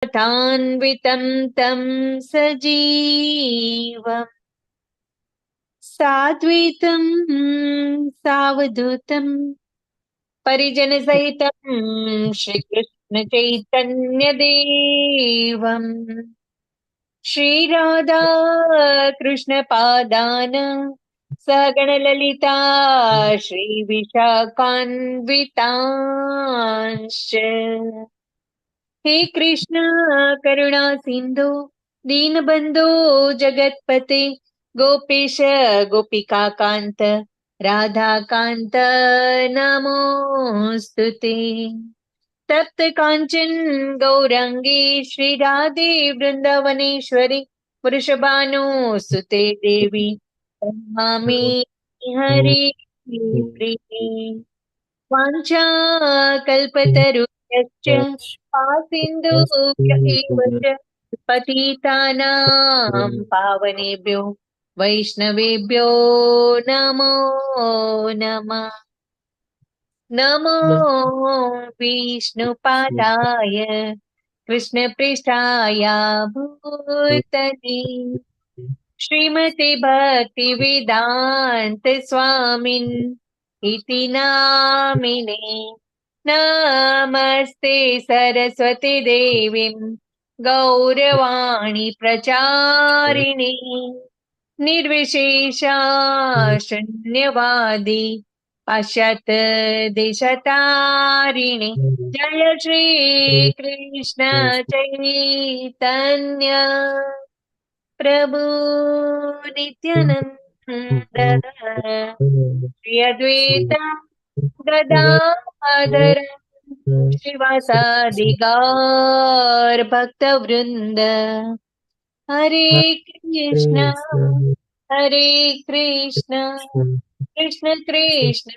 तान्वितं तं सजीवम् साद्वैतं सावधूतं परिजनसहितं श्रीकृष्णचैतन्यदेवम् श्रीराधा कृष्णपादान सगणललिता श्रीविशाखान्वितांश्च हे कृष्ण करुणा सिन्धु दीनबन्धो जगत्पते गोपेश गोपिकान्त राधाकान्त नमोऽस्तु ते तप्त काञ्चन गौरङ्गी श्रीराधे वृन्दावनेश्वरी वृषभानुसुते देवी नमामि हरि प्रिये वाञ्छाकल्पतरुभ्यश्च पासिन्धुभ्य एव च पतितानां पावनेभ्यो वैष्णवेभ्यो नमो नमः नमो विष्णुपादाय कृष्णपृष्ठाय भूतले श्रीमते भक्तिवेदान्त स्वामिन् इति नामिने नमस्ते सरस्वती देवीं गौरवाणी प्रचारिणे निर्विशेषा शून्यवादी पाश्चात् देशतारिणे जय श्री कृष्ण चैतन्य प्रभु नित्यानंद श्री अद्वैत गदाधर श्रीवासादि गौर भक्त वृंद हरे कृष्ण कृष्ण कृष्ण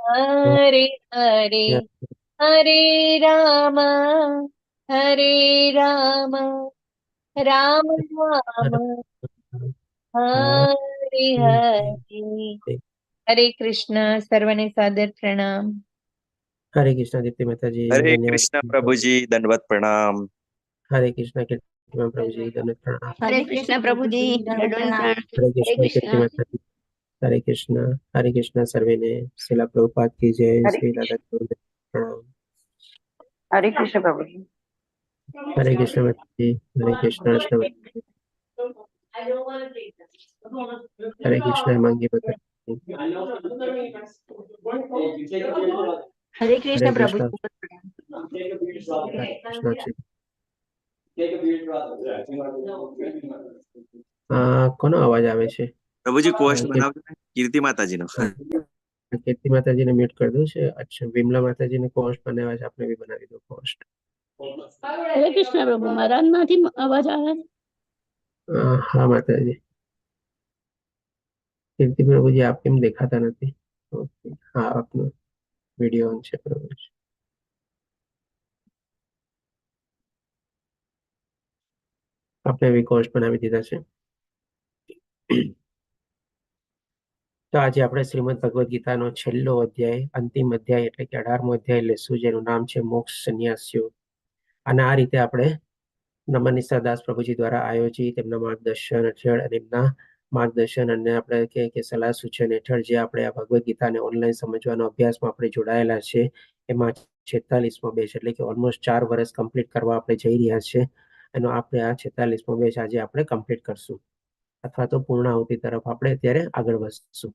हरे हरे हरे राम राम राम हरे हरे हरे कृष्ण सर्वने सादर प्रणाम हरे कृष्ण दीप्ति माता जी हरे धन्यवाद कृष्ण प्रभु जी दंडवत प्रणाम। हरे कृष्ण कीर्तिमान प्रभु जी धन्यवाद प्रणाम हरे कृष्ण प्रभु जी दंडवत प्रणाम। हरे कृष्ण कीर्ति माता जी हरे कृष्ण सर्वे ने शिला प्रभुपाद की जय श्री राधा गोविंद प्रणाम हरे कृष्ण प्रभु जी हरे कृष्ण माता जी हरे कृष्ण मांगी माता जी हरे कृष्ण हरे प्रभु कृष्ण जी हरे कृष्ण કોનો અવાજ આવે છે प्रभु जी कोस्ट बनावજો ને કીર્તિ માતાજી નો। કીર્તિ માતાજીને મ્યુટ કરી દઉં છે अच्छा વિમલા માતાજીને કોસ્ટ બનાવ્યા છે આપણે બી બનાવી દો કોસ્ટ हरे कृष्ण प्रभु महाराज માંથી અવાજ આવે હા માતાજી કીર્તિ પ્રભુજી આપ કેમ દેખાતા નથી ઓકે હા આપનો વિડિયો ઓન છે બરોબર છે આપણે બી કોસ્ટ બનાવી દીધા છે તો આજે આપણે શ્રીમદ ભગવદ ગીતાનો છેલ્લો અધ્યાય અંતિમ અધ્યાય એટલે કે 18મો અધ્યાય લેશું જેનું નામ છે મોક્ષ સંન્યાસ યોગ અને આ રીતે આપણે નમનિષ્ઠા દાસ પ્રભુજી દ્વારા આયોજિત તેમના માર્ગદર્શન હેઠળ અને એમના માર્ગદર્શન અને આપણે કે સલાહ સૂચન હેઠળ જે આપણે આ ભગવદ ગીતાને ઓનલાઈન સમજવાનો અભ્યાસમાં આપણે જોડાયેલા છે એમાં 46મો બેચ એટલે કે ઓલમોસ્ટ 4 વર્ષ કમ્પ્લીટ કરવા આપણે જઈ રહ્યા છે એનો આપણે આ 46મો બેચ આજે આપણે કમ્પ્લીટ કરશું અથવા તો પૂર્ણાહુતિ તરફ આપણે અત્યારે આગળ વધશું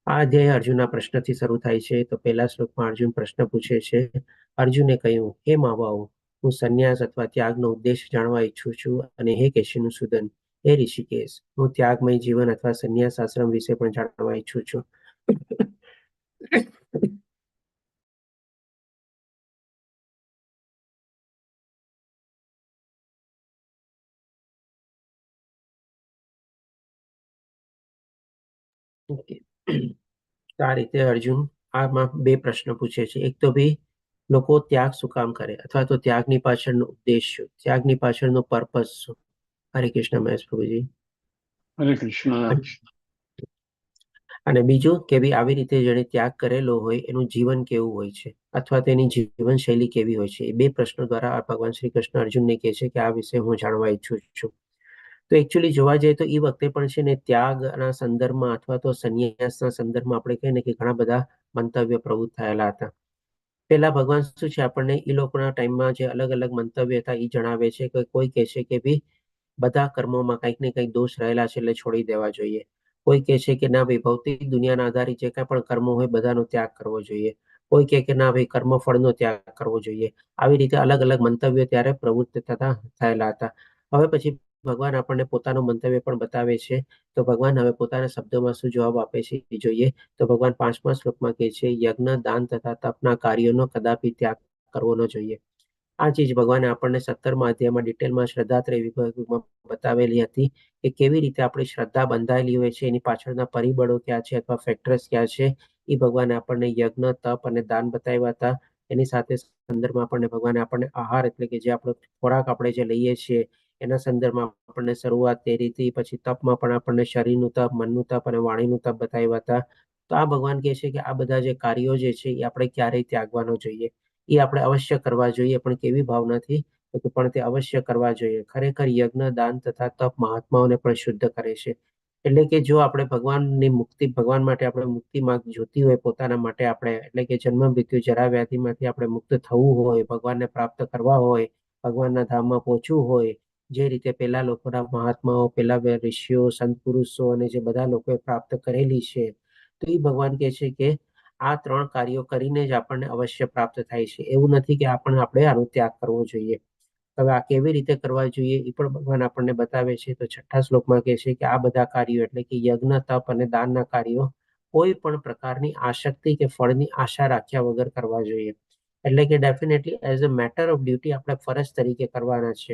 આ અધ્યાય અર્જુનના પ્રશ્નથી શરૂ થાય છે તો પહેલા શ્લોકમાં અર્જુન પ્રશ્ન પૂછે છે અર્જુને કહ્યું હે માવાઓ હું સંન્યાસ અથવા ત્યાગનો ઉદ્દેશ જાણવા ઈચ્છું છું અને હે કેશીનું સૂદન હે ઋષિકેશ હું ત્યાગમય જીવન અથવા સંન્યાસ આશ્રમ વિશે પણ જાણવા ઈચ્છું છું આ રીતે અર્જુન આમાં બે પ્રશ્ન પૂછે છે એક તો ભાઈ લોકો ત્યાગ શું કામ કરે અથવા તો ત્યાગની પાછળનો ઉદ્દેશ શું ત્યાગની પાછળનો પર્પસ શું હરે કૃષ્ણ મહેશ પ્રભુજી હરે કૃષ્ણ અને બીજું કે ભઈ આવી રીતે જેણે ત્યાગ કરેલો હોય એનું જીવન કેવું હોય છે અથવા તેની જીવનશૈલી કેવી હોય છે? એ 2 પ્રશ્નો દ્વારા ભગવાન શ્રી કૃષ્ણ અર્જુનને કહે છે કે આ વિશે હું જાણવા ઈચ્છું છું. તો એકચ્યુઅલી જોવા જઈએ તો એ વખતે પણ છે ને ત્યાગના સંદર્ભમાં અથવા તો સંન્યાસના સંદર્ભમાં આપણે કહીએ ને કે ઘણા બધા મંતવ્ય પ્રવૃત્ત થયેલા હતા. પેલા ભગવાન શું છે આપણને એ લોકોના ટાઈમમાં જે અલગ અલગ મંતવ્ય હતા એ જણાવે છે કે કોઈ કહે છે કે ભઈ બધા કર્મોમાં કંઈક ને કંઈક દોષ રહેલા છે એટલે છોડી દેવા જોઈએ. કોઈ કહે છે કે ના ભાઈ ભૌતિક દુનિયાના આધારિત જે કાંઈ પણ કર્મો હોય બધાનો ત્યાગ કરવો જોઈએ. કોઈ કહે કે ના ભાઈ કર્મફળનો ત્યાગ કરવો જોઈએ. આવી રીતે અલગ અલગ મંતવ્યો ત્યારે પ્રવૃત્ત થયેલા હતા. હવે પછી ભગવાન આપણને પોતાનું મંતવ્ય પણ બતાવે છે. તો ભગવાન હવે પોતાના શબ્દોમાં શું જવાબ આપે છે એ જોઈએ. તો ભગવાન 5મા શ્લોકમાં કહે છે યજ્ઞ, દાન તથા તપના કાર્યોનો કદાપી ત્યાગ કરવો ન જોઈએ. આ ચીજ ભગવાને આપણને 17મા અધ્યાયમાં ડિટેલમાં શ્રદ્ધાત્રય વિભાગમાં બતાવેલી હતી કે કેવી રીતે આપણી શ્રદ્ધા બંધાયેલી હોય છે, એની પાછળના પરિબળો ક્યાં છે અથવા ફેક્ટર્સ ક્યાં છે. એ ભગવાને આપણને યજ્ઞ, તપ અને દાન બતાવ્યા હતા. એની સાથે સંદર્ભમાં ભગવાને આપણને આહાર એટલે કે જે આપણો ખોરાક આપણે જે લઈએ છીએ એના સંદર્ભમાં આપણને શરૂઆત કરી હતી. પછી તપમાં પણ આપણને શરીરનું તપ, મનનું તપ અને વાણીનું તપ બતાવ્યા હતા. તો આ ભગવાન કહે છે કે આ બધા જે કાર્યો જે છે એ આપણે ક્યારેય ત્યાગવાનો જોઈએ. એ આપણે અવશ્ય કરવા જોઈએ, પણ કેવી ભાવનાથી? તો પણ તે અવશ્ય કરવા જોઈએ. ખરેખર યજ્ઞ, દાન તથા તપ મહાત્માઓને પણ શુદ્ધ કરે છે. એટલે કે જો આપણે ભગવાનની મુક્તિ, ભગવાન માટે આપણે મુક્તિ જોતી હોય પોતાના માટે આપણે, એટલે કે જન્મ, મૃત્યુ, જરા, વ્યાધિમાંથી આપણે મુક્ત થવું હોય, ભગવાનને પ્રાપ્ત કરવા હોય, ભગવાનના ધામમાં પહોંચવું હોય, જે રીતે પેલા લોકોના મહાત્માઓ, પેલા ઋષિઓ, સંત પુરુષો અને જે બધા લોકોએ પ્રાપ્ત કરેલી છે, તો એ ભગવાન કહે છે કે આ 3 કાર્યો કરીને જ આપણને અવશ્ય પ્રાપ્ત થાય છે. એવું નથી કે આપણે આનો ત્યાગ કરવો જોઈએ. હવે આ કેવી રીતે કરવા જોઈએ એ પણ ભગવાન આપણને બતાવે છે. તો 6ઠ્ઠા શ્લોકમાં કહે છે કે આ બધા કાર્યો એટલે કે યજ્ઞ, તપ અને દાનના કાર્યો કોઈ પણ પ્રકારની આસક્તિ કે ફળની આશા રાખ્યા વગર કરવા જોઈએ. એટલે કે definitely as a matter of duty આપણે ફરજ તરીકે કરવાના છે.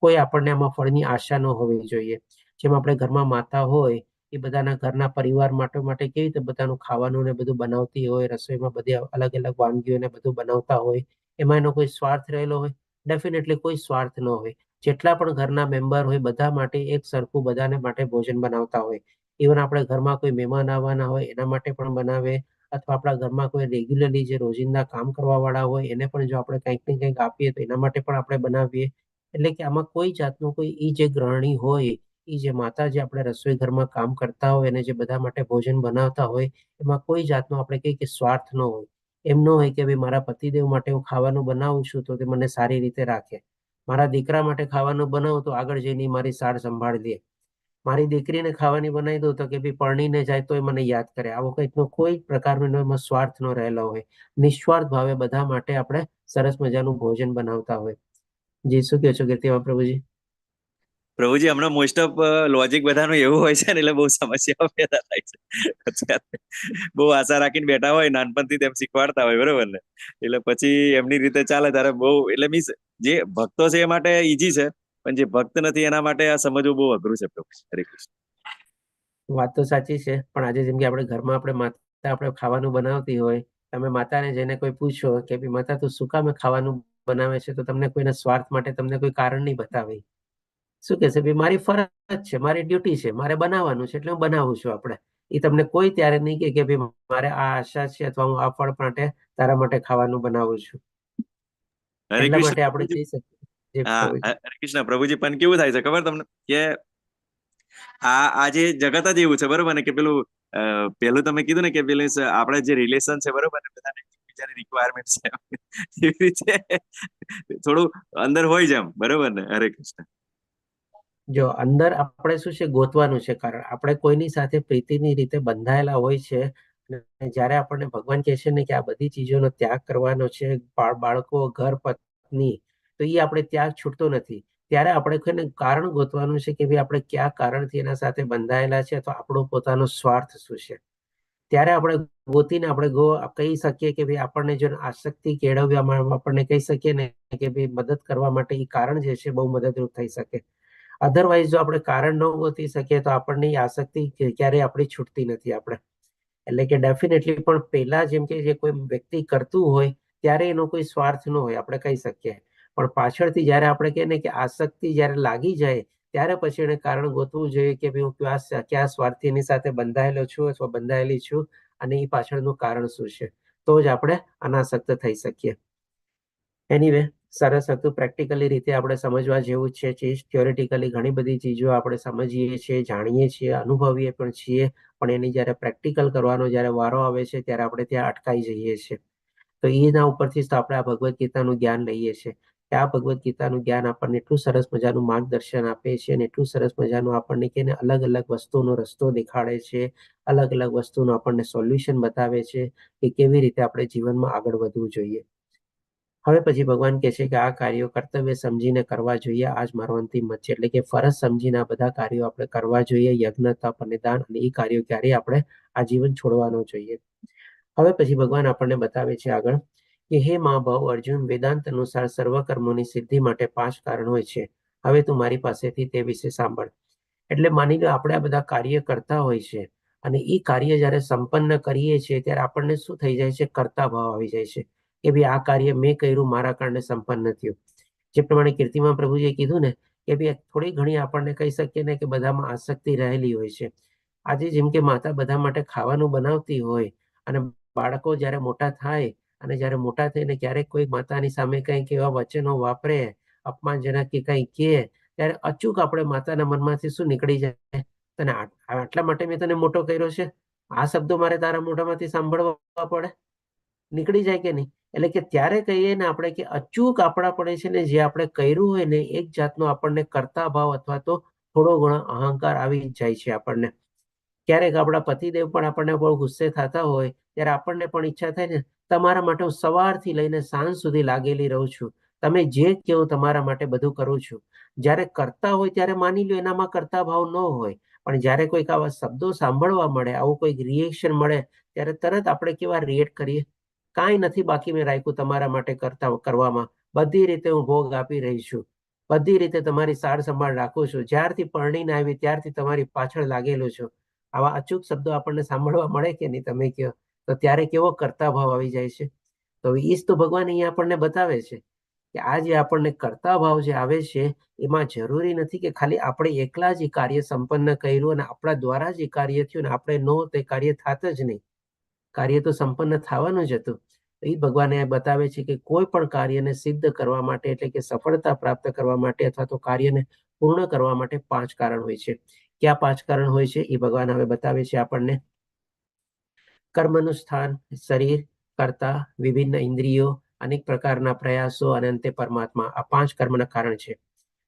કોઈ આપણને આમાં ફળની આશા ન હોવી જોઈએ. જેમ આપણે ઘરમાં માતા હોય એ બધાના ઘરના પરિવાર માટે કેવી રીતે બધાનું ખાવાનું ને બધું બનાવતી હોય, રસોઈમાં બધી અલગ અલગ વાનગીઓને બધું બનાવતા હોય, એમાં એનો કોઈ સ્વાર્થ રહેલો હોય? ડેફિનેટલી કોઈ સ્વાર્થ ન હોય. જેટલા પણ ઘરના મેમ્બર હોય બધા માટે એક સરખું બધાને માટે ભોજન બનાવતા હોય. ઇવન આપણે ઘરમાં કોઈ મહેમાન આવવાના હોય એના માટે પણ બનાવે, અથવા આપણા ઘરમાં કોઈ રેગ્યુલરલી જે રોજિંદા કામ કરવા વાળા હોય એને પણ જો આપણે કંઈક ને કંઈક આપીએ તો એના માટે પણ આપણે બનાવીએ. એટલે કે આમાં કોઈ જાતનું કોઈ ઈ જે ગૃહિણી હોય, એ જે માતા જે આપણે રસોઈ ઘરમાં કામ કરતા હોય અને જે બધા માટે ભોજન બનાવતા હોય, એમાં કોઈ જાતનો આપણે કહીએ કે સ્વાર્થ ન હોય. એમ ન હોય કે ભાઈ મારા પતિદેવ માટે હું ખાવાનું બનાવું છું તો તે મને સારી રીતે રાખે. મારા દીકરા માટે ખાવાનું બનાવું તો આગળ જઈને મારી સાર સંભાળ લે. મારી દીકરીને ખાવાની બનાવી દઉં તો કે ભાઈ પરણીને જાય તોય મને યાદ કરે. આવો કંઈકનો કોઈ પ્રકારનો એમાં સ્વાર્થ ન રહેલો હોય. નિસ્વાર્થ ભાવે બધા માટે આપણે સરસ મજાનું ભોજન બનાવતા હોય. જી, શું કહો છો કીર્તિમાં પ્રભુજી? પ્રભુજી હમણાં મોસ્ટ ઓફ લોજિક બધાનું એવું હોય છે ને, એટલે બહુ સમસ્યાઓ પેદા થાય છે અત્યારે. બહુ આશા રાખીને બેઠા હોય, નાનપણથી તેમ શીખવાડતા હોય, બરોબર ને? એટલે પછી એમની રીતે ચાલે ત્યારે બહુ, એટલે મીન્સ જે ભક્તો છે એ માટે ઈઝી છે, પણ જે ભક્ત નથી એના માટે આ સમજવું બહુ અઘરું છે. પ્રભુ હરે કૃષ્ણ. વાત તો સાચી છે, પણ આજે જેમ કે આપણે ઘરમાં આપણે માતા આપણે ખાવાનું બનાવતી હોય, તમે માતાને જઈને કોઈ પૂછો કે ભાઈ માતા તું શું કામ ખાવાનું બનાવે છે, તો તમને કોઈના સ્વાર્થ માટે તમને કોઈ કારણ નહીં બતાવે. શું કહેશે? ભાઈ મારી ફરજ છે, મારી ડ્યુટી છે, મારે બનાવવાનું છે એટલે હું બનાવું છું. આપણે એ તમને કોઈ ત્યારે નહીં કે ભાઈ મારે આ આશા છે અથવા હું આ ફળ માટે તારા માટે ખાવાનું બનાવું છું. હરે એટલા માટે કૃષ્ણ આપણે પ્રભુજી. કહી શકીએ. હા, હરે કૃષ્ણ પ્રભુજી. પણ કેવું થાય છે ખબર તમને કે આ જે જગત જ એવું છે, બરોબર ને? કે પેલું પેલું તમે કીધું ને કે પેલું આપણે જે રિલેશન છે, બરોબર ને, બધાને એકબીજાની રિક્વાયરમેન્ટ છે, એવી રીતે થોડું અંદર હોય છે એમ, બરોબર ને? હરે કૃષ્ણ. જો અંદર આપણે શું છે ગોતવાનું છે કારણ. આપણે કોઈની સાથે પ્રીતિની રીતે બંધાયેલા હોય છે. અને જ્યારે આપણને ભગવાન કહે છે ને કે આ બધી ચીજોનો ત્યાગ કરવાનો છે, બાળકો, ઘર, પત્ની, તો એ આપણે ત્યાગ છૂટતો નથી. ત્યારે આપણે કોઈને કારણ ગોતવાનું છે કે ભાઈ આપણે કયા કારણથી એના સાથે બંધાયેલા છે, અથવા આપણો પોતાનો સ્વાર્થ શું છે. ત્યારે આપણે ગોતીને આપણે કહી શકીએ કે ભાઈ આપણને જો આસક્તિ કેળવવામાં આપણને કહી શકીએ ને કે ભાઈ મદદ કરવા માટે એ કારણ જે છે બહુ મદદરૂપ થઈ શકે. અધરવાઇઝ જો આપણે કારણ ન ગોતી શકીએ તો આપણને આસક્તિ ક્યારેય આપણી છૂટતી નથી. આપણે એટલે કે ડેફિનેટલી, પણ પહેલા જેમ કે જે કોઈ વ્યક્તિ કરતું હોય ત્યારે એનો કોઈ સ્વાર્થ ન હોય, આપણે કહી શકીએ. પણ પાછળથી જયારે આપણે કહીએ ને કે આસક્તિ જયારે લાગી જાય ત્યારે પછી એને કારણ ગોતવું જોઈએ કે ભાઈ હું કયા સ્વાર્થી એની સાથે બંધાયેલો છું અથવા બંધાયેલી છું અને એ પાછળનું કારણ શું છે. તો જ આપણે અનાસક્ત થઈ શકીએ. એનીવે, સરસ હતું. પ્રેક્ટિકલી રીતે આપણે સમજવા જેવું છે ચીજ. થિયોરિટિકલી ઘણી બધી ચીજો આપણે સમજીએ છીએ, જાણીએ છીએ, અનુભવીએ પણ છીએ, પણ એની જ્યારે પ્રેક્ટિકલ કરવાનો જ્યારે વારો આવે છે ત્યારે આપણે ત્યાં અટકાઈ જઈએ છીએ. તો એના ઉપરથી જ તો આપણે આ ભગવદ્ ગીતાનું જ્ઞાન લઈએ છીએ કે આ ભગવદ્ ગીતાનું જ્ઞાન આપણને એટલું સરસ મજાનું માર્ગદર્શન આપે છે અને એટલું સરસ મજાનું આપણને કે અલગ અલગ વસ્તુનો રસ્તો દેખાડે છે, અલગ અલગ વસ્તુનું આપણને સોલ્યુશન બતાવે છે કે કેવી રીતે આપણે જીવનમાં આગળ વધવું જોઈએ. હવે પછી ભગવાન કહે છે કે આ કાર્યો કર્તવ્ય સમજીને કરવા જોઈએ. આ જ મારો અંતિમ મત છે. એટલે કે ફરજ સમજીને આ બધા કાર્યો આપણે કરવા જોઈએ. યજ્ઞ, તપ અને દાન, અને એ કાર્યો ક્યારેય આપણે આ જીવન છોડવાનો જોઈએ. હવે પછી ભગવાન આપણને બતાવે છે આગળ કે હે મહાભાવ અર્જુન, વેદાંત અનુસાર સર્વ કર્મોની સિદ્ધિ માટે 5 કારણ હોય છે. હવે તું મારી પાસેથી તે વિશે સાંભળ. એટલે માની લો આપણે આ બધા કાર્ય કરતા હોય છે અને એ કાર્ય જ્યારે સંપન્ન કરીએ છીએ ત્યારે આપણને શું થઈ જાય છે? કર્તા ભાવ આવી જાય છે કે ભાઈ આ કાર્ય મેં કર્યું, મારા કારણે સંપન્ન થયું. જે પ્રમાણે કીર્તિમાં પ્રભુજીએ કીધું ને કે ભાઈ થોડી ઘણી આપણને કહી શકીએ ને કે બધામાં આસક્તિ રહેલી હોય છે. આજે જેમ કે માતા બધા માટે ખાવાનું બનાવતી હોય અને બાળકો જ્યારે મોટા થાય અને જ્યારે મોટા થઈને ક્યારેક કોઈ માતાની સામે કંઈક એવા વચનો વાપરે, અપમાનજનક કે કંઈ કહે, ત્યારે અચૂક આપણે માતાના મનમાંથી શું નીકળી જાય? તને આટલા માટે મેં તને મોટો કર્યો છે, આ શબ્દો મારે તારા મોઢામાંથી સાંભળવા પડે? નીકળી જાય કે નહીં? એટલે કે ત્યારે કહીએ ને આપણે કે અચૂક આપણા પડે છે ને જે આપણે કર્યું હોય ને એક જાતનો આપણને કર્તા ભાવ અથવા તો થોડો ઘણો અહંકાર આવી જાય છે આપણને. ક્યારેક આપણા પતિદેવ પણ આપણને બહુ ગુસ્સે થતા હોય ત્યારે આપણને પણ ઈચ્છા થાય ને, તમારા માટે હું સવારથી લઈને સાંજ સુધી લાગેલી રહું છું, તમે જે કહો તમારા માટે બધું કરું છું. જ્યારે કરતા હોય ત્યારે માની લો એનામાં કરતા ભાવ ન હોય, પણ જ્યારે કોઈક આવા શબ્દો સાંભળવા મળે, આવું કોઈક રિએક્શન મળે ત્યારે તરત આપણે કેવા રિએક્ટ કરીએ? કાંઈ નથી બાકી મેં રાખ્યું તમારા માટે કરવામાં, બધી રીતે હું ભોગ આપી રહી છું, બધી રીતે તમારી સાર સંભાળ રાખું છું, જ્યારથી પરણીને આવી ત્યારથી તમારી પાછળ લાગેલો છું. આવા અચૂક શબ્દો આપણને સાંભળવા મળે કે નહીં? તમે કહો તો ત્યારે કેવો કરતા ભાવ આવી જાય છે. તો એ જ તો ભગવાન અહીંયા આપણને બતાવે છે કે આ જે આપણને કરતા ભાવ જે આવે છે એમાં જરૂરી નથી કે ખાલી આપણે એકલા જ કાર્ય સંપન્ન કર્યું અને આપણા દ્વારા જ કાર્ય થયું ને આપણે નો તે કાર્ય થાત જ નહીં. કાર્ય તો સંપન્ન થવાનું જ હતું. એ ભગવાને બતાવે છે કે કોઈ પણ કાર્યને સિદ્ધ કરવા માટે, એટલે કે સફળતા પ્રાપ્ત કરવા માટે અથવા તો કાર્યને પૂર્ણ કરવા માટે 5 કારણ હોય છે. ક્યાં 5 કારણ હોય છે એ ભગવાન હવે બતાવે છે આપણને. કર્મનું સ્થાન, શરીર, કર્તા, વિભિન્ન ઇન્દ્રિયો, અનેક પ્રકારના પ્રયાસો અને અંતે પરમાત્મા. આ 5 કર્મના કારણ છે.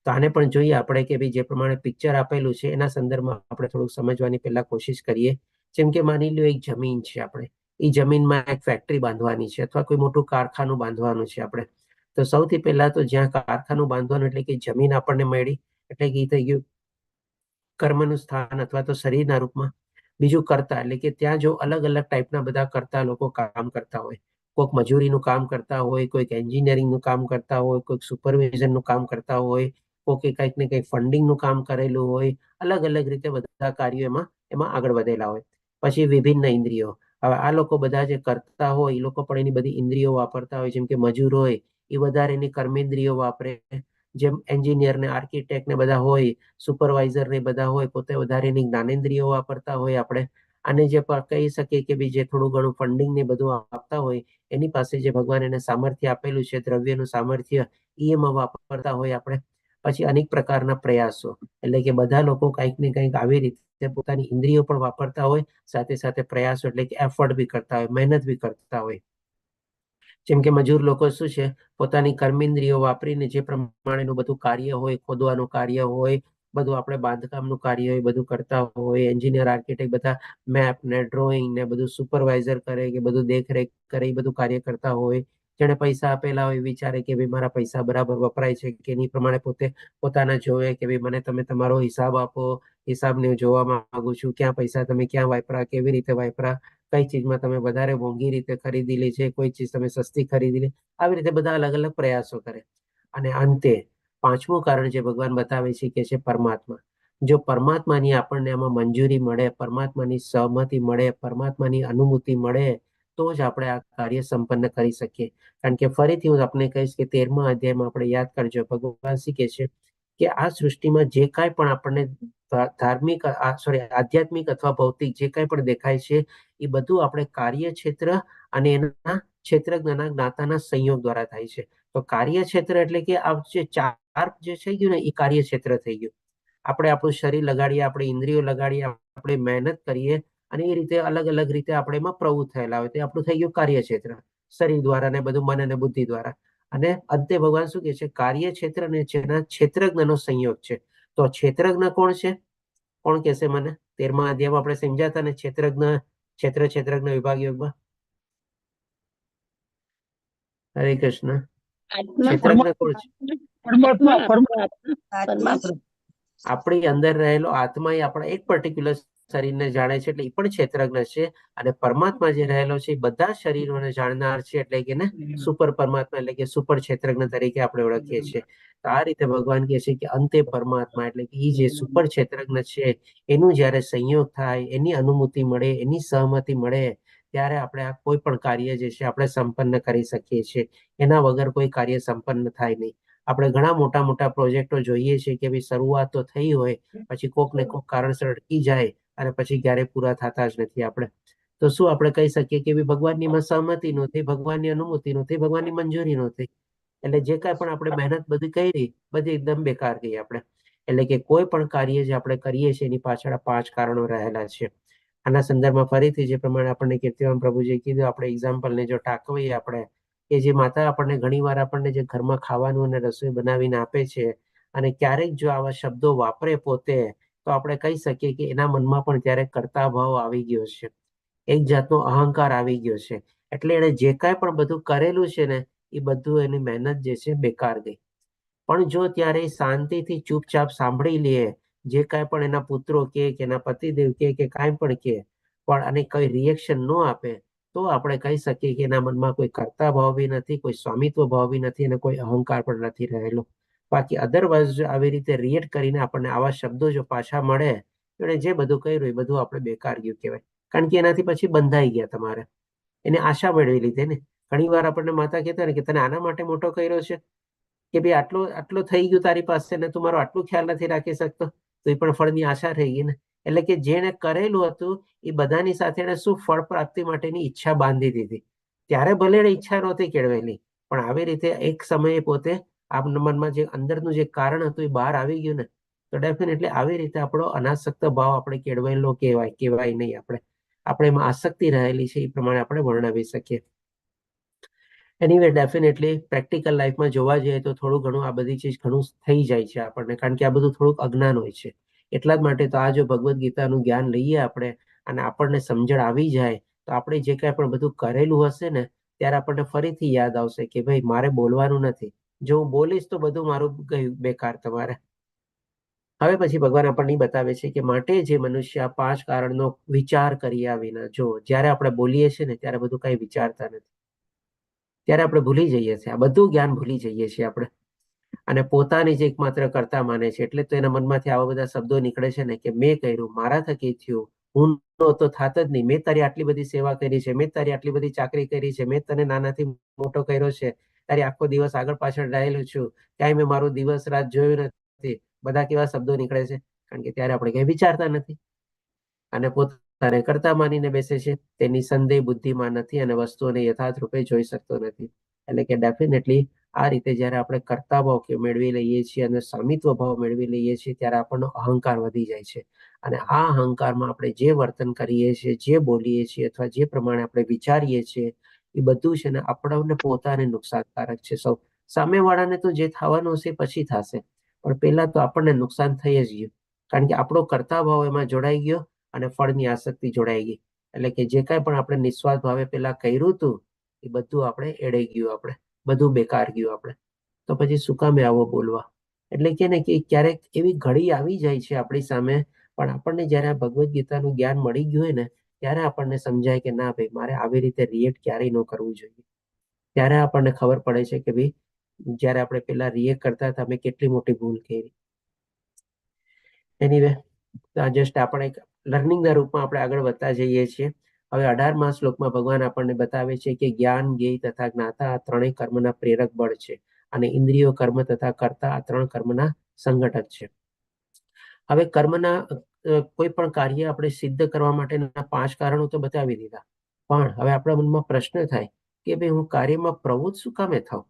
તો આને પણ જોઈએ આપણે કે ભાઈ જે પ્રમાણે પિક્ચર આપેલું છે એના સંદર્ભમાં આપણે થોડુંક સમજવાની પહેલા કોશિશ કરીએ. જેમ કે માની લો એક જમીન છે, આપણે એ જમીનમાં એક ફેક્ટરી બાંધવાની છે અથવા કોઈ મોટું કારખાનું બાંધવાનું છે આપણે. તો સૌથી પહેલા તો જ્યાં કારખાનું બાંધવાનું એટલે કે જમીન આપણને મળી, એટલે કે એ થઈ ગયું કર્મનું સ્થાન અથવા તો શરીરના રૂપમાં. બીજું કર્તા, એટલે કે ત્યાં જો અલગ અલગ ટાઈપના બધા કર્તા લોકો કામ કરતા હોય, કોઈક મજૂરીનું કામ કરતા હોય, કોઈક એન્જિનિયરિંગનું કામ કરતા હોય, કોઈક સુપરવિઝનનું કામ કરતા હોય, કોઈક કંઈક ને કંઈક ફંડિંગનું કામ કરેલું હોય, અલગ અલગ રીતે બધા કાર્યો એમાં આગળ વધેલા હોય. પછી વિભિન્ન ઇન્દ્રિયો. હવે આ લોકો બધા જે કરતા હોય એ લોકો પણ એની બધી ઇન્દ્રિયો વાપરતા હોય. જેમ કે મજૂર હોય એ વધારે એની કર્મેન્દ્રિયો વાપરે, જેમ એન્જિનિયર ને આર્કિટેક્ટ ને બધા હોય, સુપરવાઇઝર ને બધા હોય, પોતે વધારે એની જ્ઞાનેન્દ્રિયો વાપરતા હોય. આપણે આને જે કહી શકીએ કે જે થોડું ઘણું ફંડિંગ ને બધું આપતા હોય એની પાસે જે ભગવાન એને સામર્થ્ય આપેલું છે, દ્રવ્યનું સામર્થ્ય, એમાં વાપરતા હોય આપણે. પછી અનેક પ્રકારના પ્રયાસો, એટલે કે બધા લોકો કંઈક ને કંઈક આવી રીતે પોતાની ઇન્દ્રિયો પણ વાપરતા હોય, સાથે સાથે પ્રયાસો એટલે કે એફર્ટ બી કરતા હોય, મહેનત બી કરતા હોય. જેમ કે મજૂર લોકો શું છે, પોતાની કર્મેન્દ્રિયો વાપરીને જે પ્રમાણેનું બધું કાર્ય હોય, ખોદવાનું કાર્ય હોય, બધું આપણે બાંધકામનું કાર્ય હોય બધું કરતા હોય. એન્જિનિયર, આર્કિટેક્ટ બધા મેપ ને ડ્રોઈંગ ને બધું સુપરવાઇઝર કરે કે બધું દેખરેખ કરે, એ બધું કાર્ય કરતા હોય. જેને પૈસા આપેલા હોય વિચારે કે ભાઈ મારા પૈસા બરાબર વપરાય છે કે એની પ્રમાણે પોતે પોતાના જોવે કે ભાઈ મને તમે તમારો હિસાબ આપો, હિસાબને જોવા માંગુ છું, ક્યાં પૈસા તમે ક્યાં વાપરા, કેવી રીતે વાપરા, કઈ ચીજમાં તમે વધારે મોંઘી રીતે ખરીદેલી છે, કોઈ ચીજ તમે સસ્તી ખરીદેલી. આવી રીતે બધા અલગ અલગ પ્રયાસો કરે. અને અંતે 5મું કારણ જે ભગવાન બતાવે છે કે છે પરમાત્મા. જો પરમાત્માની આપણને આમાં મંજૂરી મળે, પરમાત્માની સહમતિ મળે, પરમાત્માની અનુમતિ મળે તો જ આપણે આ કાર્ય સંપન્ન કરી શકીએ. કારણ કે ફરીથી હું આપને કહીશ કે 13મા અધ્યાયમાં આપણે યાદ કરજો, ભગવાન શીખે છે કે આ સૃષ્ટિમાં જે કાંઈ પણ આપણને ધાર્મિક આધ્યાત્મિક અથવા ભૌતિક જે કાંઈ પણ દેખાય છે એ બધું આપણે કાર્ય ક્ષેત્ર અને એના ક્ષેત્રજ્ઞના જ્ઞાતાના સંયોગ દ્વારા થાય છે. તો કાર્ય ક્ષેત્ર એટલે કે આ જે ચાર જે થઈ ગયું ને એ કાર્ય ક્ષેત્ર થઈ ગયું. આપણે આપણું શરીર લગાડીએ, આપણે ઇન્દ્રિયો લગાડીએ, આપણે મહેનત કરીએ અને એ રીતે અલગ અલગ રીતે આપણે એમાં પ્રવૃત્ત થયેલા હોય તે આપણું થઈ ગયું કાર્ય ક્ષેત્ર, શરીર દ્વારા ને બધું મન અને બુદ્ધિ દ્વારા. અને અંતે ભગવાન શું કહે છે? કાર્ય ક્ષેત્ર ને જેના ક્ષેત્રજ્ઞનો સંયોગ છે. તો ક્ષેત્રજ્ઞ કોણ છે? કોણ કહેશે મને? 13મા અધ્યાયમાં આપણે સમજાતા ને ક્ષેત્રજ્ઞ વિભાગ યોગમાં. હરે કૃષ્ણ. આત્મા ક્ષેત્રજ્ઞ કોણ છે? પરમાત્મા આપણી અંદર રહેલો આત્મા એ આપણા એક પર્ટિક્યુલર શરીરને જાણે છે, એટલે એ પણ ક્ષેત્રજ્ઞ છે. અને પરમાત્મા જે રહેલો છે એ બધા શરીરોને જાણનાર છે, એટલે કે ને સુપર પરમાત્મા, એટલે કે સુપર ક્ષેત્રજ્ઞ તરીકે આપણે ઓળખીએ છીએ. તો આ રીતે ભગવાન કહે છે કે અંતે પરમાત્મા એટલે કે એ જે સુપર ક્ષેત્રજ્ઞ છે એનું જયારે સંયોગ થાય, એની અનુમતિ મળે, એની સહમતિ મળે, ત્યારે આપણે આ કોઈ પણ કાર્ય જે છે આપણે સંપન્ન કરી શકીએ છીએ. એના વગર કોઈ કાર્ય સંપન્ન થાય નહીં. આપણે ઘણા મોટા મોટા પ્રોજેક્ટો જોઈએ છીએ કે ભાઈ શરૂઆત તો થઈ હોય, પછી કોક ને કોક કારણસર અટકી જાય અને પછી ક્યારે પૂરા થતા જ નથી. આપણે તો શું આપણે કહી શકીએ કે ભગવાનની સહમતિ નહોતી, ભગવાનની અનુમતિ નહોતી, ભગવાનની મંજૂરી નહોતી, એટલે જે કાંઈ પણ આપણે મહેનત બધી કરી બધી એકદમ બેકાર ગઈ આપણે. એટલે કે કોઈ પણ કાર્ય જે આપણે કરીએ છીએ એની પાછળ 5 કારણો રહેલા છે. આના સંદર્ભમાં ફરીથી જે પ્રમાણે આપણને કીર્તિવાન પ્રભુજીએ કીધું, આપણે એક્ઝામ્પલને જો ટાંકવીએ આપણે, કે જે માતા આપણને ઘણીવાર આપણને જે ઘરમાં ખાવાનું અને રસોઈ બનાવીને આપે છે, અને ક્યારેક જો આવા શબ્દો વાપરે પોતે, તો આપણે કહી શકીએ કે એના મનમાં પણ ત્યારે કર્તા ભાવ આવી ગયો છે, એક જાતનો અહંકાર આવી ગયો છે. એટલે એને જે કાંઈ પણ બધું કરેલું છે ને એ બધું એની મહેનત જે છે બેકાર ગઈ. પણ જો ત્યારે શાંતિથી ચૂપચાપ સાંભળી લે, જે કાંઈ પણ એના પુત્રો કે એના પતિદેવ કે કાંઈ પણ કે, પણ અને કઈ રિએક્શન ન આપે, તો આપણે કહી શકીએ કે એના મનમાં કોઈ કર્તા ભાવ બી નથી, કોઈ સ્વામિત્વ ભાવ બી નથી અને કોઈ અહંકાર પણ નથી રહેલો. બાકી અધરવાઇઝ આવી રીતે રિએક્ટ કરીને આપણને આવા શબ્દો જો પાછા મળે, એને જે બધું કર્યું એ બધું આપણે બેકાર ગયું કહેવાય. કારણ કે એનાથી પછી બંધાઈ ગયા. તમારે એને આશા મેળવી લીધી ને. ઘણી વાર આપણને માતા કહેતા ને કે તને આના માટે મોટો કર્યો છે કે ભાઈ આટલો થઈ ગયું તારી પાસે ને તું મારો આટલું ખ્યાલ નથી રાખી શકતો, તો એ પણ ફળની આશા થઈ ગઈ ને. એટલે કે જેને કરેલું હતું એ બધાની સાથે એને શું ફળ પ્રાપ્તિ માટેની ઈચ્છા બાંધી દીધી. ત્યારે ભલે એને ઈચ્છા નહોતી કેળવેલી, પણ આવી રીતે એક સમયે પોતે આ મનમાં જે અંદરનું જે કારણ હતું એ બહાર આવી ગયું ને, તો ડેફિનેટલી આવી રીતે આપણો અનાસક્ત ભાવ આપણે કેળવેલો કહેવાય નહીં. આપણે એમાં આસક્તિ રહેલી છે એ પ્રમાણે આપણે વર્ણવી શકીએ. એનીવે ડેફિનેટલી પ્રેક્ટિકલ લાઈફમાં જોવા જઈએ તો થોડું ઘણું આ બધી ચીજ ઘણું થઈ જાય છે આપણને, કારણ કે આ બધું થોડુંક અજ્ઞાન હોય છે. એટલા જ માટે તો આ જો ભગવદ્ ગીતાનું જ્ઞાન લઈએ આપણે અને આપણને સમજણ આવી જાય, તો આપણે જે કાંઈ પણ બધું કરેલું હશે ને ત્યારે આપણને ફરીથી યાદ આવશે કે ભાઈ મારે બોલવાનું નથી, જો હું બોલીશ તો બધું મારું ગયું બેકાર તમારે. હવે પછી ભગવાન આપણને બતાવે છે કે માટે જે મનુષ્ય આ 5 કારણનો વિચાર કર્યા વિના, જો જ્યારે આપણે બોલીએ છીએ ને ત્યારે બધું કઈ વિચારતા નથી, ત્યારે આપણે ભૂલી જઈએ છીએ, આ બધું જ્ઞાન ભૂલી જઈએ છીએ આપણે, અને પોતાની જ એકમાત્ર કર્તા માને છે. એટલે તો એના મનમાંથી આવા બધા શબ્દો નીકળે છે ને કે મેં કર્યું, મારા થકી થયું, હું તો થાત જ નહીં, મેં તારી આટલી બધી સેવા કરી છે, મેં તારી આટલી બધી ચાકરી કરી છે, મેં તને નાનાથી મોટો કર્યો છે, તારી આખો દિવસ આગળ પાછળ રહેલું છું, ક્યાંય મેં મારું દિવસ રાત જોયું નથી. બધા કેવા શબ્દો નીકળે છે? કારણ કે ત્યારે આપણે કઈ વિચારતા નથી અને પોતાને કર્તા માનીને બેસે છે. તેની સંદેહ બુદ્ધિમાં નથી અને વસ્તુઓને યથાર્થ રૂપે જોઈ શકતો નથી. એટલે કે ડેફિનેટલી આ રીતે જયારે આપણે કર્તા ભાવ મેળવી લઈએ છીએ અને સ્વામિત્વ ભાવ મેળવી લઈએ છીએ, ત્યારે આપણનો અહંકાર વધી જાય છે. અને આ અહંકારમાં આપણે જે વર્તન કરીએ છીએ, જે બોલીએ છીએ અથવા જે પ્રમાણે આપણે વિચારીએ છીએ, એ બધું છે ને આપણને પોતાને નુકસાનકારક છે. સામેવાળાને તો જે થવાનું હશે પછી થશે, પણ પહેલા તો આપણને નુકસાન થઈ જ ગયું, કારણ કે આપણો કર્તા ભાવ એમાં જોડાઈ ગયો અને ફળની આસક્તિ જોડાઈ ગઈ. એટલે કે જે કાંઈ પણ આપણે નિસ્વાર્થ ભાવે પેલા કર્યું હતું એ બધું આપણે એડાઈ ગયું, આપણે બધું બેકાર ગયું આપણે. તો પછી શું કામે આવો બોલવા? એટલે કે ને કે ક્યારેક એવી ઘડી આવી જાય છે આપણી સામે, પણ આપણને જયારે આ ભગવદ્ ગીતાનું જ્ઞાન મળી ગયું હોય ને, ત્યારે આપણને સમજાય કે ના ભાઈ, મારે આવી રીતે રિએક્ટ ક્યારેય ન કરવું જોઈએ. ત્યારે આપણને ખબર પડે છે કે ભાઈ જયારે આપણે પેલા રિએક્ટ કરતા હતા અમે કેટલી મોટી ભૂલ કરી. એનીવે જસ્ટ આપણે લર્નિંગના રૂપમાં આપણે આગળ વધતા જઈએ છીએ. હવે 18મા શ્લોકમાં ભગવાન આપણને બતાવે છે કે જ્ઞાન, જ્ઞેય તથા જ્ઞાતા આ ત્રણેય કર્મના પ્રેરક બળ છે, અને ઇન્દ્રિયો, કર્મ તથા કર્તા આ 3 કર્મના સંઘટક છે. હવે કર્મના કોઈ પણ કાર્ય આપણે સિદ્ધ કરવા માટેના 5 કારણો તો બતાવી દીધા, પણ હવે આપણા મનમાં પ્રશ્ન થાય કે ભાઈ હું કાર્યમાં પ્રવૃત્ત શું કામે થાઉં?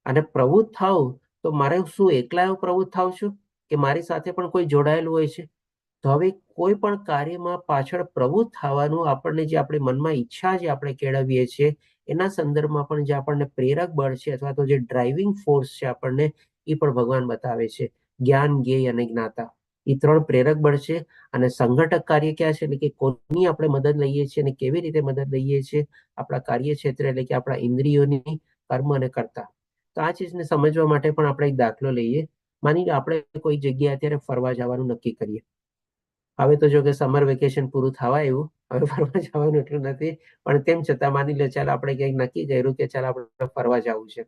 અને પ્રવૃત્ત થાઉં તો મારે શું એકલા પ્રવૃત્ત થાઉં છું કે મારી સાથે પણ કોઈ જોડાયેલું હોય છે? તો હવે કોઈ પણ કાર્યમાં પાછળ પ્રવૃત્ત થવાનું આપણને જે આપણી મનમાં ઈચ્છા જે આપણે કેળવીએ છીએ એના સંદર્ભમાં પણ જે આપણને પ્રેરક બળ છે અથવા તો જે ડ્રાઇવિંગ ફોર્સ છે આપણને, એ પણ ભગવાન બતાવે છે. જ્ઞાન, જ્ઞેય અને જ્ઞાતા, એ 3 પ્રેરક બળ છે. અને સંઘટક કાર્ય ક્યાં છે? એટલે કે કોની આપણે મદદ લઈએ છીએ અને કેવી રીતે મદદ લઈએ છીએ? આપણા કાર્ય ક્ષેત્ર એટલે કે આપણા ઇન્દ્રિયોની, કર્મ અને કર્તા. તો આ ચીજને સમજવા માટે પણ આપણે એક દાખલો લઈએ. માની લો આપણે કોઈ જગ્યાએ અત્યારે ફરવા જવાનું નક્કી કરીએ. હવે તો જો કે સમર વેકેશન પૂરું થવા આવ્યું, હવે ફરવા જવાનું એટલું નથી, પણ તેમ છતાં માની લો ચાલો આપણે ક્યાંક નક્કી કર્યું કે ચાલો આપણે ફરવા જવું છે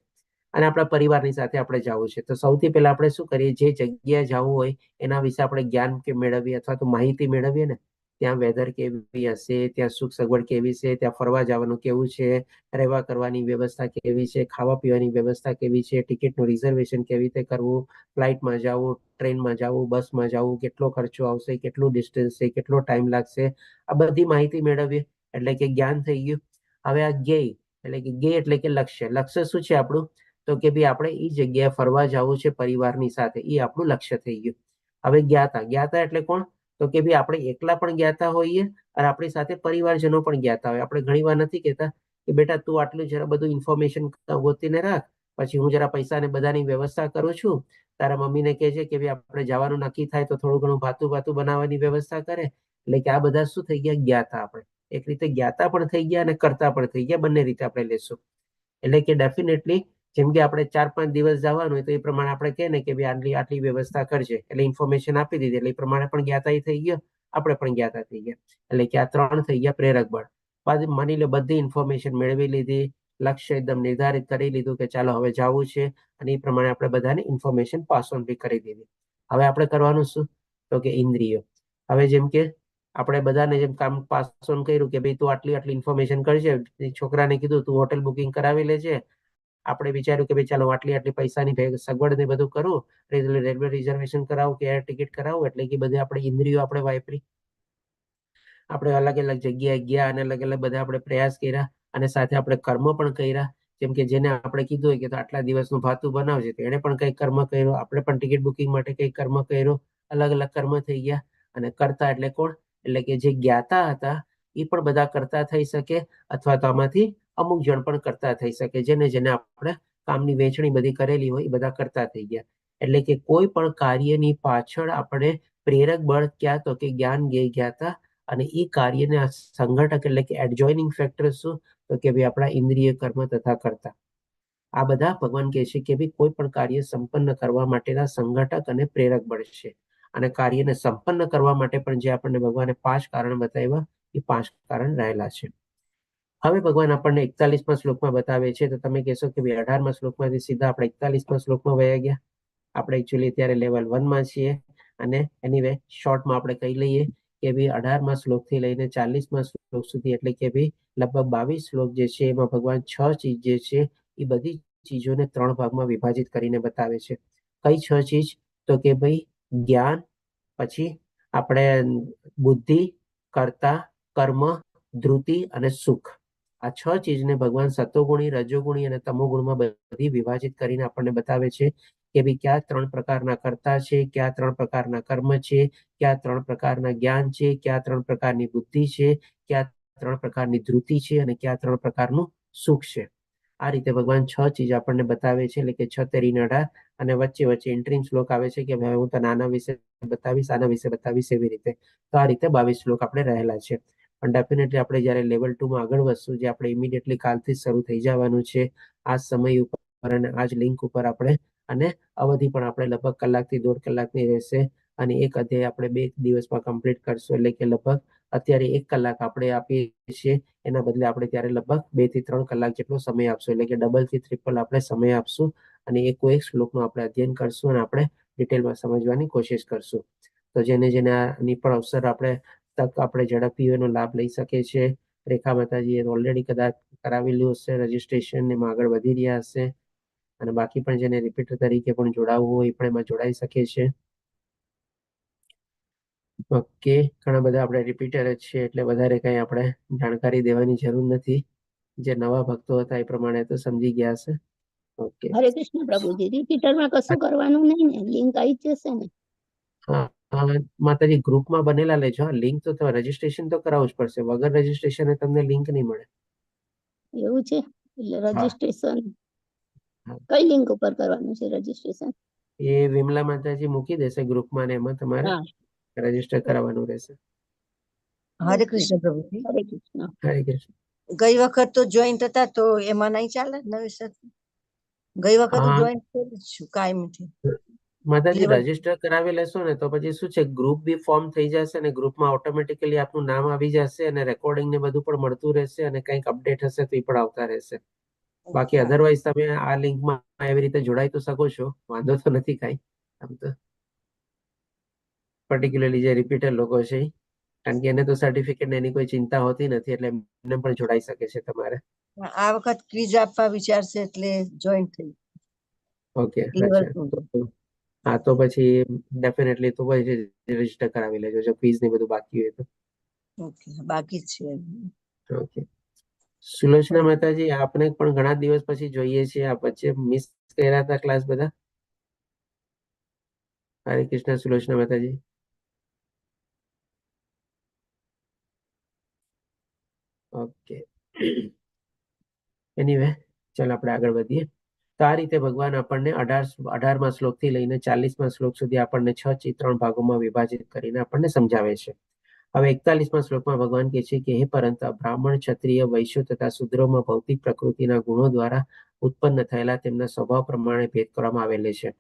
અને આપણા પરિવારની સાથે આપણે જવું છે. તો સૌથી પહેલા આપણે શું કરીએ? જે જગ્યાએ જવું હોય એના વિશે આપણે જ્ઞાન કે મેળવીએ અથવા તો માહિતી મેળવીએ ને. ત્યાં વેધર કેવી હશે, ત્યાં સુખ સગવડ કેવી છે, ત્યાં ફરવા જવાનું કેવું છે, રહેવા કરવાની વ્યવસ્થા કેવી છે, ખાવા પીવાની વ્યવસ્થા કેવી છે, ટિકિટનું રિઝર્વેશન કેવી રીતે કરવું, ફ્લાઇટમાં જવું, ટ્રેનમાં જવું, બસમાં જવું, કેટલો ખર્ચો આવશે, કેટલું ડિસ્ટન્સ છે, કેટલો ટાઈમ લાગશે, આ બધી માહિતી મેળવીએ એટલે કે જ્ઞાન થઈ ગયું. હવે આ જ્ઞેય એટલે કે લક્ષ્ય. લક્ષ્ય શું છે આપણું? તો કે ભાઈ આપણે એ જગ્યાએ ફરવા જવું છે પરિવારની સાથે, એ આપણું લક્ષ્ય થઈ ગયું. હવે જ્ઞાતા એટલે કોણ? તો કે ભાઈ આપણે એકલા પણ જ્ઞાતા હોઈએ અને આપણી સાથે પરિવારજનો પણ જ્ઞાતા હોય. આપણે ઘણી વાર નથી કહેતા કે બેટા તું આટલું જરા બધું ઇન્ફોર્મેશન ગોતીને રાખ, પછી હું જરા પૈસાને બધાની વ્યવસ્થા કરું છું. તારા મમ્મીને કહે છે કે ભાઈ આપણે જવાનું નક્કી થાય તો થોડું ઘણું ભાતું બનાવવાની વ્યવસ્થા કરે. એટલે કે આ બધા શું થઈ ગયા? જ્ઞાતા. આપણે એક રીતે જ્ઞાતા પણ થઈ ગયા અને કર્તા પણ થઈ ગયા, બંને રીતે આપણે લેશું. એટલે કે ડેફિનેટલી જેમ કે આપણે 4-5 દિવસ જવાનું હોય તો એ પ્રમાણે આપણે કહે ને કે ભાઈ આટલી વ્યવસ્થા કરજે, એટલે ઇન્ફોર્મેશન આપી દીધી, એટલે એ પ્રમાણે પણ જ્ઞાતા થઈ ગયો, આપણે પણ જ્ઞાતા થઈ ગયા. એટલે કે આ 3 થઈ ગયા પ્રેરક બળ. બાદ માની લો બધી ઇન્ફોર્મેશન મેળવી લીધી, લક્ષ્ય એકદમ નિર્ધારિત કરી લીધું કે ચાલો હવે જવું છે, અને એ પ્રમાણે આપણે બધાને ઇન્ફોર્મેશન પાસ ઓન બી કરી દીધી. હવે આપણે કરવાનું શું? તો કે ઇન્દ્રિયો. હવે જેમ કે આપણે બધાને જેમ કામ પાસ ઓન કર્યું કે ભાઈ તું આટલી ઇન્ફોર્મેશન કરજે, છોકરાને કીધું તું હોટેલ બુકિંગ કરાવી લેજે. આપણે વિચાર્યું કે ભાઈ ચાલો આટલી પૈસાની સગવડ ને બધું કરું, રેલવે રિઝર્વેશન કરાવું કે એર ટિકિટ કરાવું, એટલે કે બધી આપણે ઇન્દ્રિયો આપણે વાપરી. આપણે અલગ અલગ જગ્યાએ ગયા અને અલગ અલગ બધા આપણે પ્રયાસ કર્યા અને સાથે આપણે કર્મ પણ કર્યા. જેમ કે જેને આપણે કીધું હોય કે આટલા દિવસનું ભાતું બનાવજે, તો એને પણ કંઈક કર્મ કર્યો, આપણે પણ ટિકિટ બુકિંગ માટે કંઈક કર્મ કર્યો. અલગ અલગ કર્મ થઈ ગયા. અને કર્તા એટલે કોણ? એટલે કે જે જ્ઞાતા હતા એ પણ બધા કર્તા થઈ શકે, અથવા તો આમાંથી અમુક જણ પણ કર્તા થઈ શકે. જેને આપણે કામની વહેંચણી બધી કરેલી હોય એ બધા કર્તા થઈ ગયા. એટલે કે કોઈ પણ કાર્યની પાછળ આપણે પ્રેરક બળ ક્યાં? તો કે જ્ઞાન, જ્ઞેય, જ્ઞાતા. અને એ કાર્યને સંઘટક એટલે કે એડજોઇનિંગ ફેક્ટર શું? તો કે ભાઈ આપણા ઇન્દ્રિય, કર્મ તથા કર્તા. આ બધા ભગવાન કહે છે કે ભાઈ કોઈ પણ કાર્ય સંપન્ન કરવા માટેના સંઘટક અને પ્રેરક બળ છે. અને કાર્યને સંપન્ન કરવા માટે પણ જે આપણને ભગવાને 5 કારણ બતાવ્યા, એ 5 કારણ રહેલા છે. હવે ભગવાન આપણને 41મા શ્લોકમાં બતાવે છે. તો તમે કહેશો કે ભાઈ 18મા શ્લોકમાંથી સીધા આપણે 41મા શ્લોકમાં વયા ગયા. આપણે એકચ્યુઅલી અત્યારે લેવલ 1માં છીએ. અને એનીવે શોર્ટમાં આપણે કહી લઈએ કે ભાઈ 18મા શ્લોકથી લઈને 40મા શ્લોક સુધી, એટલે કે ભાઈ લગભગ 22 શ્લોક જે છે એમાં ભગવાન 6 ચીજ જે છે એ બધી ચીજોને 3 ભાગમાં વિભાજિત કરીને બતાવે છે. કઈ 6 ચીજ? તો કે ભાઈ જ્ઞાન, પછી આપણે બુદ્ધિ, કર્તા, કર્મ, ધૃતિ અને સુખ. આ 6 ચીજને ભગવાન સતોગુણી, રજોગુણી અને તમોગુણમાં બધી વિભાજિત કરીને આપણને બતાવે છે કે ભાઈ કયા 3 પ્રકારના કર્તા છે, કયા 3 પ્રકારના કર્મ છે, કયા 3 પ્રકારના જ્ઞાન છે, કયા 3 પ્રકારની બુદ્ધિ છે, કયા 3 પ્રકારની ધૃતિ છે અને કયા 3 પ્રકારનું સુખ છે. આ રીતે ભગવાન 6 ચીજ આપણને બતાવે છે. એટલે કે 6 તેરી 18. અને વચ્ચે ઇન્ટરિમ શ્લોક આવે છે કે ભાઈ હું તને આના વિશે બતાવીશ, આના વિશે બતાવીશ, એવી રીતે. તો આ રીતે 22 શ્લોક આપણે રહેલા છે. પણ ડેફિનેટલી આપણે જ્યારે લેવલ 2માં આગળ વધશું, જે આપણે ઇમિડિયેટલી કાલથી જ શરૂ થઈ જવાનું છે, આ સમય ઉપર અને આ જ લિંક ઉપર આપણે, અને અવધિ પણ આપણે લગભગ કલાકથી 1.5 કલાકની રહેશે. અને એક અધ્યાય આપણે 2 દિવસમાં કમ્પ્લીટ કરશું. એટલે કે લગભગ અત્યારે 1 કલાક આપણે આપીએ છીએ, એના બદલે આપણે ત્યારે લગભગ 2 થી 3 કલાક જેટલો સમય આપશું. એટલે કે ડબલ થી ટ્રિપલ આપણે સમય આપશું અને એક શ્લોકનું આપણે અધ્યયન કરશું અને આપણે ડિટેલમાં સમજવાની કોશિશ કરશું. તો જેને આની પણ અવસર આપણે તક આપણે ઝડપથી એનો લાભ લઈ શકે છે. રેખા માતાજીએ ઓલરેડી કદાચ કરાવેલું હશે રજીસ્ટ્રેશન, એમાં આગળ વધી રહ્યા હશે. અને બાકી પણ જેને રિપીટર તરીકે પણ જોડાવવું હોય એ પણ એમાં જોડાઈ શકે છે. ઓકે, ઘણા બધા આપણે રિપીટર જ છે એટલે વધારે કઈ આપણે જાણકારી દેવાની જરૂર નથી. જે નવા ભક્તો હતા એ પ્રમાણે તો સમજી ગયા હશે. ઓકે, હરે કૃષ્ણ પ્રભુજી. રિપીટરમાં કશું કરવાનું નહીં ને, લિંક આવી જ જશે ને? હા, માતાજી ગ્રુપમાં બનેલા લેજો. લિંક તો રજીસ્ટ્રેશન તો કરાવવું જ પડશે. વગર રજીસ્ટ્રેશન તમને લિંક નહીં મળે. એવું છે? એટલે હા. રજીસ્ટ્રેશન હા. કઈ લિંક ઉપર કરવાનું છે રજીસ્ટ્રેશન? એ વિમલા માતાજી મૂકી દેશે ગ્રુપમાં ને એમાં તમારે હા, રજીસ્ટર કરાવવાનું રહેશે. હરે કૃષ્ણ પ્રભુજી. હરે કૃષ્ણ. હરે કૃષ્ણ. ગઈ વખત તો જોઈન્ટ હતા તો એમાં નહીં ચાલે નવેસર? ગઈ વખત હા. જોઈન્ટ કરી જ છું કાયમથી. માતાજી લેવલ રજીસ્ટર કરાવી લેશો ને તો પછી શું છે, ગ્રુપ બી ફોર્મ થઈ જશે ને ગ્રુપમાં ઓટોમેટિકલી આપનું નામ આવી જશે અને રેકોર્ડિંગ ને બધું પણ મળતું રહેશે અને કંઈક અપડેટ હશે તો એ પણ આવતા રહેશે. બાકી અધરવાઇઝ તમે આ લિંકમાં એવી રીતે જોડાઈ તો શકો છો, વાંધો તો નથી કાંઈ. આમ તો પર્ટિક્યુલરલી જે રિપીટર લોકો છે કારણ કે એને તો સર્ટિફિકેટ ને એની કોઈ ચિંતા હોતી નથી એટલે એમને પણ જોડાઈ શકે છે તમારે. આ વખત ક્વિઝ આપવા વિચારશે એટલે જોઈન્ટ થઈ. ઓકે, લેવલ અચ્છા. હા, તો પછી ડેફિનેટલી તો પછી રજીસ્ટર કરાવી લેજો જો ફીસ ને બધું બાકી હોય તો. ઓકે, બાકી જ છે. ઓકે, સુલોચના માતાજી આપને પણ ઘણા દિવસ પછી જોઈએ છીએ. આપ વચ્ચે મિસ કર્યા હતા ક્લાસ બધા. હરે કૃષ્ણ સુલોચના માતાજી. ઓકે, એનીવે ચાલ આપણે આગળ વધીએ. તો આ રીતે ભગવાન આપણને 18મા શ્લોકથી લઈને 40મા શ્લોક સુધી આપણને 6 ચિત્રણ ભાગોમાં વિભાજિત કરીને આપણને સમજાવે છે. હવે 41મા શ્લોકમાં ભગવાન કહે છે કે હે પરંતુ બ્રાહ્મણ, ક્ષત્રિય, વૈશ્ય તથા શૂદ્રોમાં ભૌતિક પ્રકૃતિના ગુણો દ્વારા ઉત્પન્ન થયેલા તેમના સ્વભાવ પ્રમાણે ભેદ કરવામાં આવેલે છે.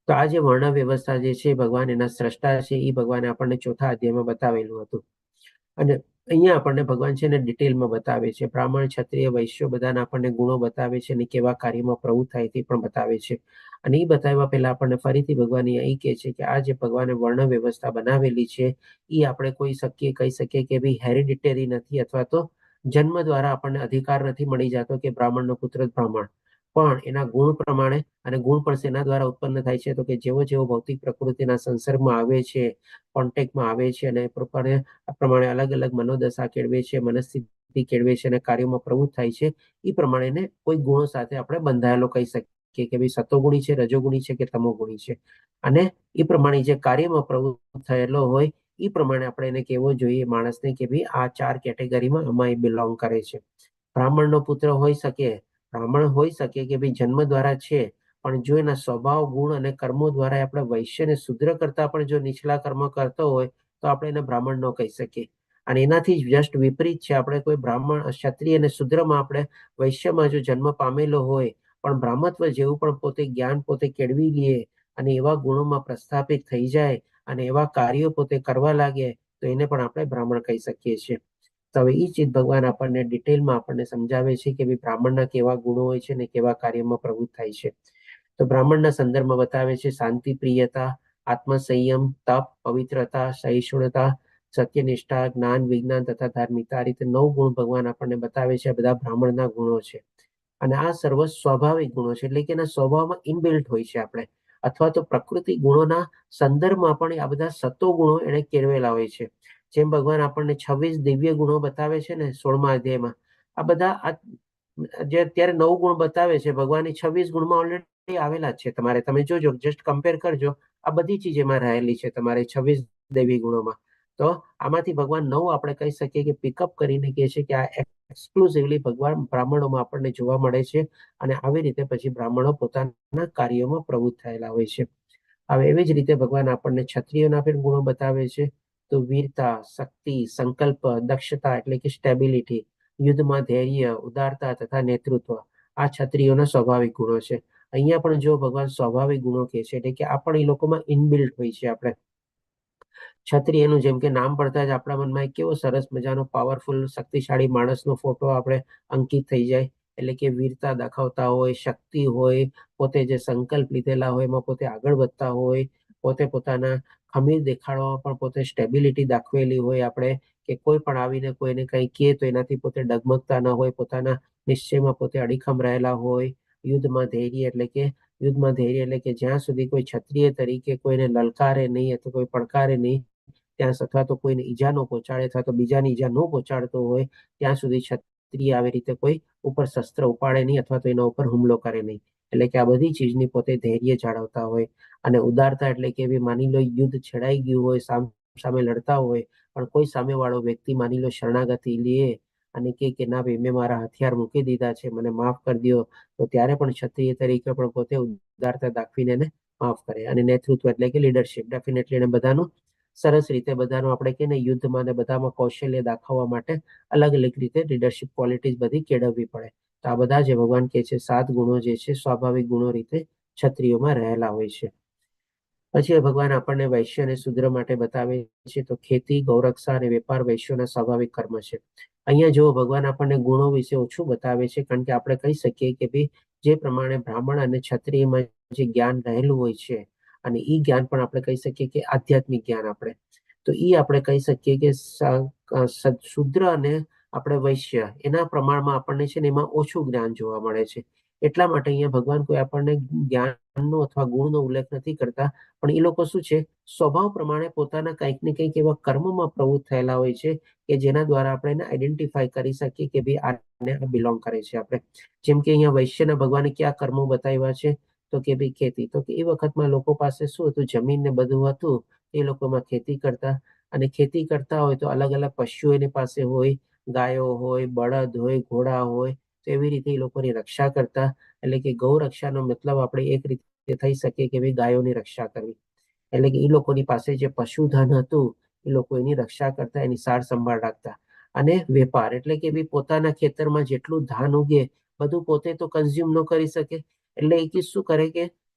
તો આ જે વર્ણ વ્યવસ્થા જે છે ભગવાન એના સ્રષ્ટા છે એ ભગવાને આપણને 4થા અધ્યાયમાં બતાવેલું હતું અને અહીંયા આપણને ભગવાન છે ને ડિટેલમાં બતાવે છે. બ્રાહ્મણ, ક્ષત્રિય, વૈશ્ય બધાના આપણને ગુણો બતાવે છે અને કેવા કાર્યમાં પ્રવૃત્ત થાય તે પણ બતાવે છે. અને એ બતાવવા પહેલા આપણને ફરીથી ભગવાન અહીં કહે છે કે આ જે ભગવાને વર્ણ વ્યવસ્થા બનાવેલી છે એ આપણે કહી શકીએ કે ભાઈ હેરિડિટરી નથી અથવા તો જન્મ દ્વારા આપણને અધિકાર નથી મળી જતો કે બ્રાહ્મણનો પુત્ર જ બ્રાહ્મણ, પણ એના ગુણ પ્રમાણે, અને ગુણ પણ શેના દ્વારા ઉત્પન્ન થાય છે તો કે જેવો જેવો ભૌતિક પ્રકૃતિના સંસર્ગમાં આવે છે, કોન્ટેક્ટમાં આવે છે અને પ્રમાણે અલગ અલગ મનોદશા કેળવે છે, મનસ્થિતિ કેળવે છે અને કાર્યોમાં પ્રવૃત્ત થાય છે એ પ્રમાણે કોઈ ગુણો સાથે આપણે બંધાયેલો કહી શકીએ કે ભાઈ સતોગુણી છે, રજોગુણી છે કે તમોગુણી છે. અને એ પ્રમાણે જે કાર્યમાં પ્રવૃત્ત થયેલો હોય એ પ્રમાણે આપણે એને કહેવો જોઈએ માણસને કે ભાઈ આ 4 કેટેગરીમાં આમાં એ બિલોંગ કરે છે. બ્રાહ્મણનો પુત્ર હોઈ શકે, બ્રાહ્મણ હોઈ શકે કે ભાઈ જન્મ દ્વારા છે, પણ જો એના સ્વભાવ, ગુણ અને કર્મો દ્વારા આપણે વૈશ્ય અને શૂદ્ર કરતા પણ જો નીચલા કર્મ કરતો હોય તો આપણે એને બ્રાહ્મણ ન કહી શકીએ. અને એનાથી જસ્ટ વિપરીત છે, આપણે કોઈ બ્રાહ્મણ, ક્ષત્રિય અને શૂદ્રમાં આપણે વૈશ્યમાં જો જન્મ પામેલો હોય પણ બ્રાહ્મત્વ જેવું પણ પોતે જ્ઞાન પોતે કેળવી લે અને એવા ગુણોમાં પ્રસ્થાપિત થઈ જાય અને એવા કાર્યો પોતે કરવા લાગે તો એને પણ આપણે બ્રાહ્મણ કહી શકીએ છીએ. તો હવે એ ચીજ ભગવાન આપણને ડિટેલમાં આપણને સમજાવે છે કે ભાઈ બ્રાહ્મણના કેવા ગુણો હોય છે ને કેવા કાર્યમાં પ્રવૃત્ત થાય છે. તો બ્રાહ્મણના સંદર્ભમાં બતાવે છે શાંતિ, પ્રિયતા, આત્મસંયમ, તપ, પવિત્રતા, સહિષ્ણુતા, સત્યનિષ્ઠા, જ્ઞાન, વિજ્ઞાન તથા ધાર્મિકતા. આ રીતે 9 ગુણ ભગવાન આપણને બતાવે છે. આ બધા બ્રાહ્મણના ગુણો છે અને આ સર્વ સ્વાભાવિક ગુણો છે એટલે કે એના સ્વભાવમાં ઇનબિલ્ટ હોય છે આપણે, અથવા તો પ્રકૃતિ ગુણોના સંદર્ભમાં પણ આ બધા સતો ગુણો એને કેળવેલા હોય છે. જેમ ભગવાન આપણને 26 દિવ્ય ગુણો બતાવે છે ને 16મા અધ્યાયમાં, આ બધા જે અત્યારે 9 ગુણ બતાવે છે ભગવાન 26 ગુણમાં ઓલરેડી આવેલા જ છે. તમે જોજો, જસ્ટ કમ્પેર કરજો, આ બધી ચીજ એમાં રહેલી છે તમારે 26 દૈવી ગુણોમાં. તો આમાંથી ભગવાન 9 આપણે કહી શકીએ કે પિકઅપ કરીને કહે છે કે આ એક્સક્લુઝિવલી ભગવાન બ્રાહ્મણોમાં આપણને જોવા મળે છે અને આવી રીતે પછી બ્રાહ્મણો પોતાના કાર્યોમાં પ્રવૃત્ત થયેલા હોય છે. હવે એવી જ રીતે ભગવાન આપણને ક્ષત્રિયોના પણ ગુણો બતાવે છે. તો વીરતા, શક્તિ, સંકલ્પ, દક્ષતા એટલે કે સ્ટેબિલિટી, યુદ્ધમાં ધૈર્ય, ઉદારતા તથા નેતૃત્વ, આ ક્ષત્રિયોના સ્વાભાવિક ગુણો છે. અહીંયા પણ જો ભગવાન સ્વાભાવિક ગુણો કહે છે એટલે કે આ પણ એ લોકોમાં ઇનબિલ્ટ હોય છે. આપણે ક્ષત્રિયનું જેમ કે નામ પડતા જ આપણા મનમાં એક કેવો સરસ મજાનો પાવરફુલ શક્તિશાળી માણસનો ફોટો આપણે અંકિત થઈ જાય. એટલે કે વીરતા દાખવતા હોય, શક્તિ હોય, પોતે જે સંકલ્પ લીધેલા હોય એમાં પોતે આગળ વધતા હોય, પોતે પોતાના ખમીર દેખાડવામાં પણ પોતે સ્ટેબિલિટી દાખવેલી હોય આપણે, કે કોઈ પણ આવીને કોઈને કંઈ કહે તો એનાથી પોતે ડગમગતા ન હોય, પોતાના નિશ્ચયમાં પોતે અડીખમ રહેલા હોય યુદ્ધમાં ધૈર્ય એટલે કે જ્યાં સુધી કોઈ ક્ષત્રિય તરીકે કોઈને લલકારે નહીં અથવા કોઈ પડકારે નહીં ત્યાં અથવા તો કોઈને ઈજા ન પહોંચાડે અથવા તો બીજાની ઈજા ન પહોંચાડતો હોય ત્યાં સુધી ક્ષત્રિય આવી રીતે કોઈ ઉપર શસ્ત્ર ઉપાડે નહીં અથવા તો એના ઉપર હુમલો કરે નહીં. એટલે કે આ બધી ચીજની પોતે ધૈર્ય જાળવતા હોય. અને ઉદારતા એટલે કે એવી માની લો યુદ્ધ છેડાઈ ગયું હોય, સામે લડતા હોય, પણ કોઈ સામેવાળો વ્યક્તિ માની લો શરણાગતિ લે અને કે ના ભાઈ મેં મારા હથિયાર મૂકી દીધા છે, મને માફ કરી દો, તો ત્યારે પણ ક્ષત્રિય તરીકે પણ પોતે ઉદારતા દાખવીને એને માફ કરે. અને નેતૃત્વ એટલે કે લીડરશિપ, ડેફિનેટલી એને બધાનું સરસ રીતે બધાનું આપણે કે ને યુદ્ધમાં ને બધામાં કૌશલ્ય દાખવવા માટે અલગ અલગ રીતે લીડરશિપ ક્વોલિટીઝ બધી કેળવવી પડે. તો આ બધા જે ભગવાન કહે છે 7 ગુણો જે છે સ્વાભાવિક ગુણો રીતે ક્ષત્રિયોમાં રહેલા હોય છે. પછી ભગવાન આપણને વૈશ્ય અને શુદ્ર માટે બતાવે છે તો ખેતી, ગૌરક્ષા અને વેપાર વૈશ્યોના સ્વાભાવિક કર્મ છે. અહીંયા જો ભગવાન આપણને ગુણો વિશે ઓછું બતાવે છે, કારણ કે આપણે કહી શકીએ કે ભાઈ જે પ્રમાણે બ્રાહ્મણ અને ક્ષત્રિયમાં જે જ્ઞાન રહેલું હોય છે અને ઈ જ્ઞાન પણ આપણે કહી શકીએ કે આધ્યાત્મિક જ્ઞાન તો ઈ આપણે કહી શકીએ કે શુદ્ર અને આપણે વૈશ્ય એના પ્રમાણમાં આપણને છે ને એમાં ઓછું જ્ઞાન જોવા મળે છે. એટલા માટે અહીંયા ભગવાન કોઈ આપણને જ્ઞાનનો અથવા ગુણનો ઉલ્લેખ નથી કરતા, પણ એ લોકો શું છે સ્વભાવ પ્રમાણે પોતાના કંઈક ને કંઈક એવા કર્મમાં પ્રવૃત્ત થયેલા હોય છે કે જેના દ્વારા આપણે એને આઈડેન્ટિફાઈ કરી શકીએ કે ભાઈ આને બિલોંગ કરે છે આપણે. જેમ કે અહીંયા વૈશ્યના ભગવાને કયા કર્મો બતાવ્યા છે તો કે ભાઈ ખેતી. તો કે એ વખતમાં લોકો પાસે શું હતું, જમીન ને બધું હતું, એ લોકોમાં ખેતી કરતા. અને ખેતી કરતા હોય તો અલગ અલગ પશુઓ એની પાસે હોય, ગાયો હોય, બળદ હોય, ઘોડા હોય, તો એવી રીતે એ લોકોની રક્ષા કરતા. એટલે કે ગૌ રક્ષાનો મતલબ આપણે એક રીતે થઈ શકે કે ભાઈ ગાયોની રક્ષા કરવી. એટલે કે એ લોકોની પાસે જે પશુધન હતું એ લોકો એની રક્ષા કરતા, એની સાર સંભાળ રાખતા. અને વેપાર એટલે કે ભાઈ પોતાના ખેતરમાં જેટલું ધાન ઉગે બધું પોતે તો કન્ઝ્યુમ ન કરી શકે, એટલે એ શું કરે કે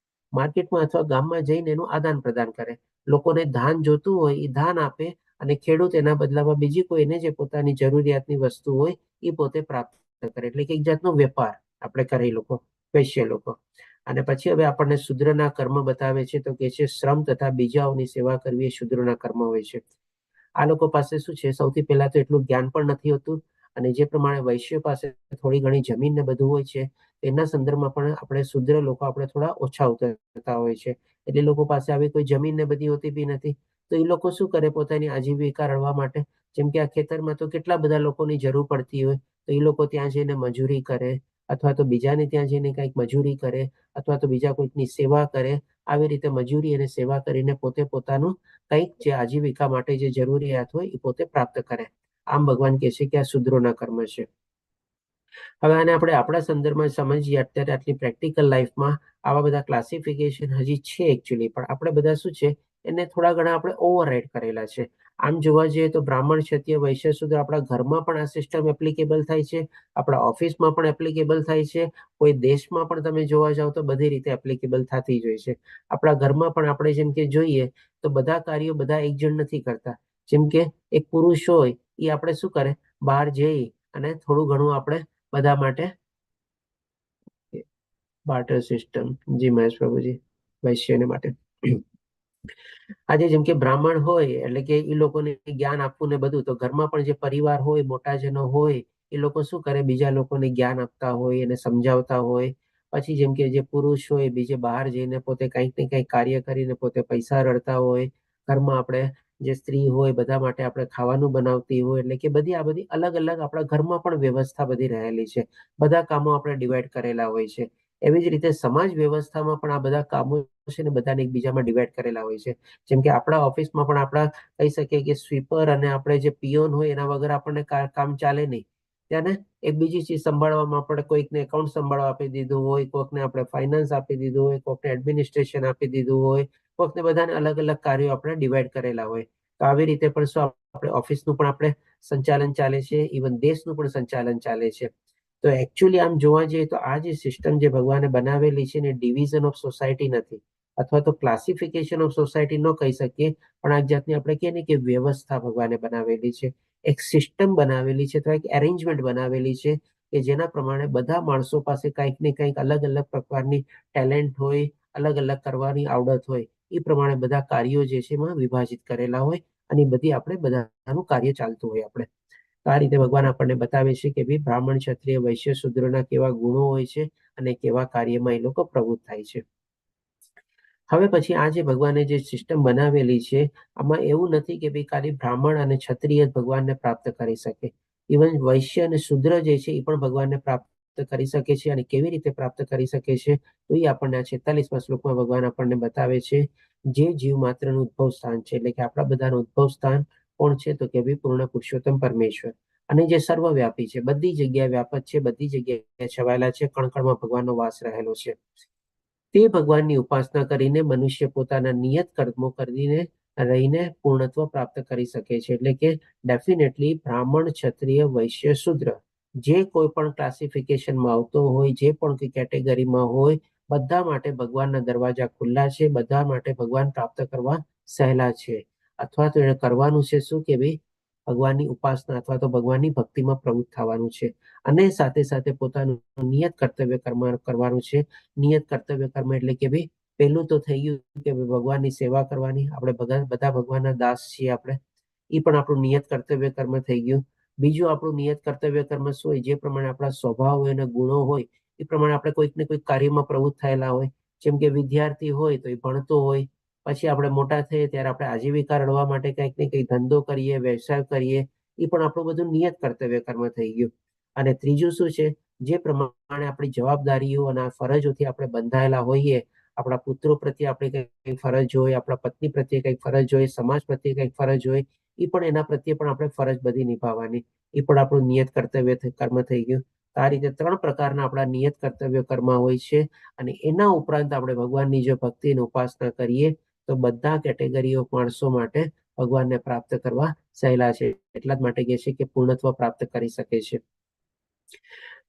માર્કેટમાં અથવા ગામમાં જઈને એનું આદાન પ્રદાન કરે. લોકોને ધાન જોતું હોય એ ધાન આપે અને ખેડૂત એના બદલામાં બીજી કોઈ એને જે પોતાની જરૂરિયાતની વસ્તુ હોય એ પોતે પ્રાપ્ત કરે. એટલે કે એક જાતનો વેપાર આપણે કરે લોકો, વૈશ્ય લોકો. અને પછી હવે આપણને શુદ્રના કર્મ બતાવે છે તો કે છે શ્રમ તથા બીજાઓની સેવા કરવી એ શુદ્રના કર્મ હોય છે. આ લોકો પાસે શું છે, સૌથી પહેલા તો એટલું જ્ઞાન પણ નથી હોતું, અને જે પ્રમાણે વૈશ્ય પાસે થોડી ઘણી જમીન ને બધું હોય છે એના સંદર્ભમાં પણ આપણે શુદ્ર લોકો આપણે થોડા ઓછા ઉતરતા હોય છે. એટલે લોકો પાસે આવી કોઈ જમીન ને બધી હોતી બી નથી. તો એ લોકો શું કરે પોતાની આજીવિકા રળવા માટે, જેમ કે આ ખેતરમાં તો કેટલા બધા લોકોની જરૂર પડતી હોય, તો એ લોકો ત્યાં જઈને મજૂરી કરે અથવા તો બીજાને ત્યાં જઈને કંઈક મજૂરી કરે અથવા તો બીજા કોઈકની સેવા કરે. આવી રીતે મજૂરી અને સેવા કરીને પોતે પોતાનું કંઈક જે આજીવિકા માટે જે જરૂરિયાત હોય એ પોતે પ્રાપ્ત કરે. આમ ભગવાન કહે છે કે આ શુદ્રોના કર્મ છે. હવે આને આપણે આપણા સંદર્ભમાં સમજીએ. અત્યારે આટલી પ્રેક્ટિકલ લાઈફમાં આવા બધા ક્લાસિફિકેશન હજી છે એકચ્યુઅલી, પણ આપણે બધા શું છે એને થોડા ઘણા આપણે ઓવરરાઈડ કરેલા છે. આમ જોવા જઈએ તો બ્રાહ્મણ, ક્ષત્રિય, વૈશ્ય, શુદ્ર આપણા ઘરમાં પણ આ સિસ્ટમ એપ્લિકેબલ થાય છે, આપણા ઓફિસમાં પણ એપ્લિકેબલ થાય છે, કોઈ દેશમાં પણ તમે જોવા જાવ તો બધી રીતે એપ્લિકેબલ થતી જ હોય છે. આપણા ઘરમાં પણ આપણે જેમ કે જોઈએ તો બધા કાર્યો બધા એક જણ નથી કરતા. જેમ કે એક પુરુષ હોય એ આપણે શું કરે, બહાર જઈ અને થોડું ઘણું આપણે બધા માટે બાર્ટર સિસ્ટમ, જી મહેશ પ્રભુજી, વૈશ્યને માટે. આજે જેમ કે બ્રાહ્મણ હોય એટલે કે એ લોકોને જ્ઞાન આપવું ને બધું, તો ઘરમાં પણ જે પરિવાર હોય, મોટાજનો હોય, એ લોકો શું કરે, બીજા લોકોને જ્ઞાન આપતા હોય, એને સમજાવતા હોય. પછી જેમ કે જે પુરુષ હોય બીજે બહાર જઈને પોતે કંઈક ને કંઈક કાર્ય કરીને પોતે પૈસા રળતા હોય. ઘરમાં આપણે જે સ્ત્રી હોય બધા માટે આપણે ખાવાનું બનાવતી હોય. એટલે કે બધી આ બધી અલગ અલગ આપણા ઘરમાં પણ વ્યવસ્થા બધી રહેલી છે. બધા કામો આપણે ડિવાઈડ કરેલા હોય છે. એવી જ રીતે સમાજ વ્યવસ્થામાં પણ આ બધા કામો છે ને બધાને એકબીજામાં ડિવાઈડ કરેલા હોય છે. જેમ કે આપણા ઓફિસમાં પણ આપણા કહી શકીએ કે સ્વીપર અને આપણે જે પિયોન હોય એના વગર આપણને કામ ચાલે નહીં. ત્યાં એક બીજી ચીજ સંભાળવામાં આપણે કોઈકને એકાઉન્ટ સંભાળવા આપી દીધું હોય, કોઈકને આપણે ફાઇનાન્સ આપી દીધું હોય, કોઈકને એડમિનિસ્ટ્રેશન આપી દીધું હોય, કોઈકને બધાને અલગ અલગ કાર્યો આપણે ડિવાઈડ કરેલા હોય. તો આવી રીતે પણ શું આપણે ઓફિસનું પણ આપણે સંચાલન ચાલે છે, ઇવન દેશનું પણ સંચાલન ચાલે છે. તો એકચ્યુઅલી આમ જોવા જઈએ તો આ જે સિસ્ટમ જે ભગવાને બનાવેલી છે ને ડિવિઝન ઓફ સોસાયટી નથી અથવા તો ક્લાસિફિકેશન ઓફ સોસાયટી ન કહી શકીએ, પણ આ જાતની આપણે કહીએ ને કે વ્યવસ્થા ભગવાને બનાવેલી છે, એક સિસ્ટમ બનાવેલી છે, તો એક એરેન્જમેન્ટ બનાવેલી છે કે જેના પ્રમાણે બધા માણસો પાસે કંઈક ને કંઈક અલગ અલગ પ્રકારની ટેલેન્ટ હોય, અલગ અલગ કરવાની આવડત હોય, એ પ્રમાણે બધા કાર્યો જે છે એમાં વિભાજિત કરેલા હોય અને બધી આપણે બધાનું કાર્ય ચાલતું હોય આપણે. તો આ રીતે ભગવાન આપણને બતાવે છે કે ભાઈ બ્રાહ્મણ, ક્ષત્રિય, વૈશ્ય, શૂદ્રના કેવા ગુણો હોય છે અને કેવા કાર્યમાં એ લોકો પ્રવૃત્ત થાય છે. હવે પછી આ જે ભગવાને જે સિસ્ટમ બનાવેલી છે, આમાં એવું નથી કે ભાઈ ખાલી બ્રાહ્મણ અને ક્ષત્રિય જ ભગવાનને પ્રાપ્ત કરી શકે. ઇવન વૈશ્ય અને શૂદ્ર જે છે એ પણ ભગવાનને પ્રાપ્ત કરી શકે છે. અને કેવી રીતે પ્રાપ્ત કરી શકે છે તો એ આપણને આ 46મા શ્લોકમાં ભગવાન આપણને બતાવે છે. જે જીવ માત્રનું ઉદ્ભવ સ્થાન છે, એટલે કે આપણા બધાનું ઉદ્ભવ સ્થાન કોણ છે તો કે ભાઈ પૂર્ણ પુરુષોત્તમ પરમેશ્વર, અને જે સર્વવ્યાપી છે, બધી જગ્યાએ વ્યાપક છે, બધી જગ્યાએ છવાયેલા છે, કણકણમાં ભગવાનનો વાસ રહેલો છે. તે ભગવાનની ઉપાસના કરીને મનુષ્ય પોતાના નિયત કર્મો કરીને રહીને પૂર્ણત્વ પ્રાપ્ત કરી શકે છે. એટલે કે ડેફિનેટલી બ્રાહ્મણ, ક્ષત્રિય, વૈશ્ય, શૂદ્ર જે કોઈ પણ ક્લાસિફિકેશનમાં આવતો હોય, જે પણ કોઈ કેટેગરીમાં હોય, બધા માટે ભગવાનના દરવાજા ખુલ્લા છે. બધા માટે ભગવાન પ્રાપ્ત કરવા સહેલા છે. અથવા તો એને કરવાનું છે શું કે ભાઈ ભગવાનની ઉપાસના અથવા તો ભગવાનની ભક્તિમાં પ્રવૃત્ત થવાનું છે. અને સાથે સાથે પોતાનું નિયત કર્તવ્ય કર્મ કરવાનું છે. નિયત કર્તવ્ય કર્મ એટલે કે ભાઈ પહેલું તો થઈ ગયું કે ભગવાનની સેવા કરવાની. આપણે બધા ભગવાનના દાસ છીએ. આપણે એ પણ આપણું નિયત કર્તવ્ય કર્મ થઈ ગયું. બીજું આપણું નિયત કર્તવ્ય કર્મ શું હોય? જે પ્રમાણે આપણા સ્વભાવ હોય અને ગુણો હોય એ પ્રમાણે આપણે કોઈક ને કોઈક કાર્યમાં પ્રવૃત્ત થયેલા હોય. જેમ કે વિદ્યાર્થી હોય તો એ ભણતો હોય, પછી આપણે મોટા થઈએ ત્યારે આપણે આજીવિકા રળવા માટે કંઈક ને કંઈક ધંધો કરીએ, વ્યવસાય કરીએ, એ પણ આપણું બધું નિયત કર્તવ્ય કર્મ થઈ ગયું. અને ત્રીજું શું છે? જે પ્રમાણે આપણી જવાબદારીઓ અને ફરજોથી આપણે બંધાયેલા હોઈએ, આપણા પુત્રો પ્રત્યે આપણી કઈ ફરજ હોય, આપણા પત્ની પ્રત્યે કઈક ફરજ હોય, સમાજ પ્રત્યે કઈક ફરજ હોય, એ પણ એના પ્રત્યે પણ આપણે ફરજ બધી નિભાવવાની. એ પણ આપણું નિયત કર્તવ્ય કર્મ થઈ ગયું. આ રીતે 3 પ્રકારના આપણા નિયત કર્તવ્ય કર્મ હોય છે. અને એના ઉપરાંત આપણે ભગવાનની જો ભક્તિ અને ઉપાસના કરીએ તો બધા કેટેગરીઓ માણસો માટે ભગવાનને પ્રાપ્ત કરવા સહેલા છે. એટલા જ માટે કહે છે કે પૂર્ણત્વ પ્રાપ્ત કરી શકે છે.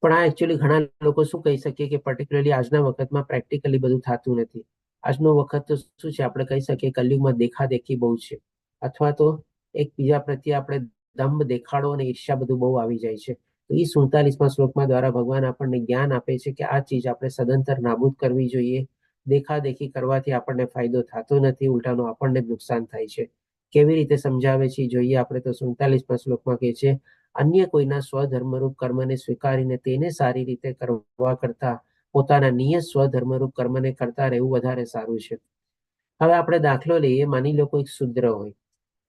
પણ આ એકચ્યુઅલી ઘણા લોકો શું કહી શકીએ કે પર્ટિક્યુલરલી આજના વખતમાં પ્રેક્ટિકલી બધું થતું નથી. આજનો વખત તો શું છે? આપણે કહી શકીએ કલયુગમાં દેખાદેખી બહુ છે, અથવા તો એકબીજા પ્રત્યે આપણે દંભ, દેખાડો અને ઈર્ષ્યા બધું બહુ આવી જાય છે. તો એ 47મા શ્લોકમાં દ્વારા ભગવાન આપણને જ્ઞાન આપે છે કે આ ચીજ આપણે સદંતર નાબૂદ કરવી જોઈએ. દેખાદેખી કરવાથી આપણને ફાયદો થતો નથી, ઉલટાનું આપણને જ નુકસાન થાય છે. કેવી રીતે સમજાવે છે જોઈએ આપણે તો 47મા શ્લોકમાં કહે છે, અન્ય કોઈના સ્વધર્મરૂપ કર્મને સ્વીકારીને તેને સારી રીતે કરવા કરતા પોતાના નિયત સ્વધર્મરૂપ કર્મને કરતા રહેવું વધારે સારું છે. હવે આપણે દાખલો લઈએ, માની લો કોઈ શૂદ્ર હોય.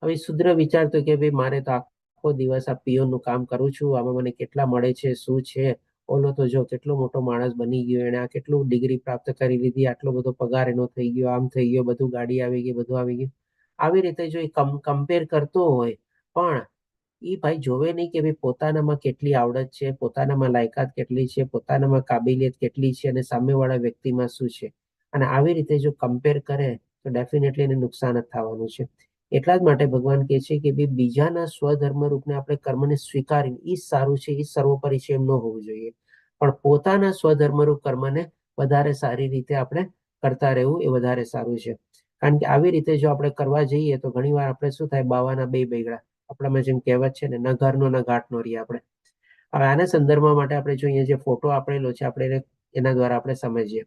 હવે શૂદ્ર વિચારતો કે ભાઈ મારે તો આખો દિવસ આ પિયોનનું કામ કરું છું, આમાં મને કેટલા મળે છે, શું છે? ઓલો તો જો કેટલો મોટો માણસ બની ગયો, એને આ કેટલું ડિગ્રી પ્રાપ્ત કરી લીધી, આટલો બધો પગાર એનો થઈ ગયો, આમ થઈ ગયો, બધું ગાડી આવી ગઈ, બધું આવી ગયું. આવી રીતે જો એ કમ્પેર કરતો હોય, પણ એ ભાઈ જોવે નહીં કે ભાઈ પોતાનામાં કેટલી આવડત છે, પોતાનામાં લાયકાત કેટલી છે, પોતાનામાં કાબિલિયત કેટલી છે, અને સામેવાળા વ્યક્તિમાં શું છે. અને આવી રીતે જો કમ્પેર કરે તો ડેફિનેટલી એને નુકસાન જ થવાનું છે. એટલા જ માટે ભગવાન કહે છે કે ભાઈ બીજાના સ્વધર્મ રૂપને આપણે કર્મને સ્વીકારીને એ સારું છે, એ સર્વોપરી છે એમ ન હોવું જોઈએ. પણ પોતાના સ્વધર્મરૂપ કર્મને વધારે સારી રીતે આપણે કરતા રહેવું એ વધારે સારું છે. કારણ કે આવી રીતે જો આપણે કરવા જઈએ તો ઘણીવાર આપણે શું થાય, બાવાના બે બૈગડા. આપણામાં જેમ કહેવત છે ને, ન ઘરનો ન ઘાટનો રહીએ આપણે. હવે આના સંદર્ભમાં માટે આપણે જો અહીંયા જે ફોટો આપેલો છે, આપણે એના દ્વારા આપણે સમજીએ.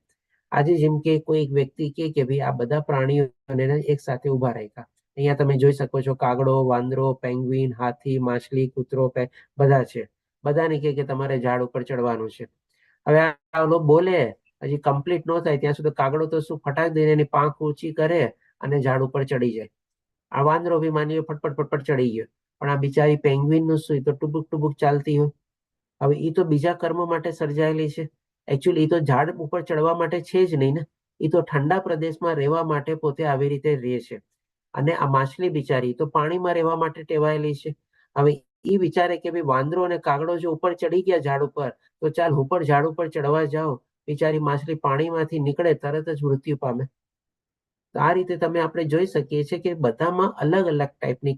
આજે જેમ કે કોઈ એક વ્યક્તિ કે ભાઈ આ બધા પ્રાણીઓને એક સાથે ઉભા રાખ્યા. અહીંયા તમે જોઈ શકો છો કાગડો, વાંદરો, પેંગ્વિન, હાથી, માછલી, કૂતરો, બધા છે. બધાને કે તમારે ઝાડ ઉપર ચડવાનું છે. હવે આ બોલે, હજી કમ્પ્લીટ ન થાય ત્યાં સુધી કાગડો તો શું ફટાક દઈને એની પાંખ ઊંચી કરે અને ઝાડ ઉપર ચડી જાય. આ વાંદરો બી માની ફટફટ ફટફટ ચડી ગયો. પણ આ બિચારી પેંગ્વિન નું શું, તો ટુબુક ટુબુક ચાલતી હોય. હવે એ તો બીજા કર્મ માટે સર્જાયેલી છે. એકચ્યુઅલી એ તો ઝાડ ઉપર ચડવા માટે છે જ નહીં ને. એ તો ઠંડા પ્રદેશમાં રહેવા માટે પોતે આવી રીતે રહે છે. અને આ માછલી બિચારી તો પાણીમાં રહેવા માટે ટેવાયેલી છે. હવે એ વિચારે કે ભાઈ વાંદરો અને કાગડો જો ઉપર ચડી ગયા ઝાડ ઉપર, તો ચાલ હું પણ ઝાડ ઉપર ચડવા જાઉં. બિચારી માછલી પાણીમાંથી નીકળે તરત જ મૃત્યુ પામે. તો આ રીતે તમે આપણે જોઈ શકીએ છીએ કે બધામાં અલગ અલગ ટાઈપની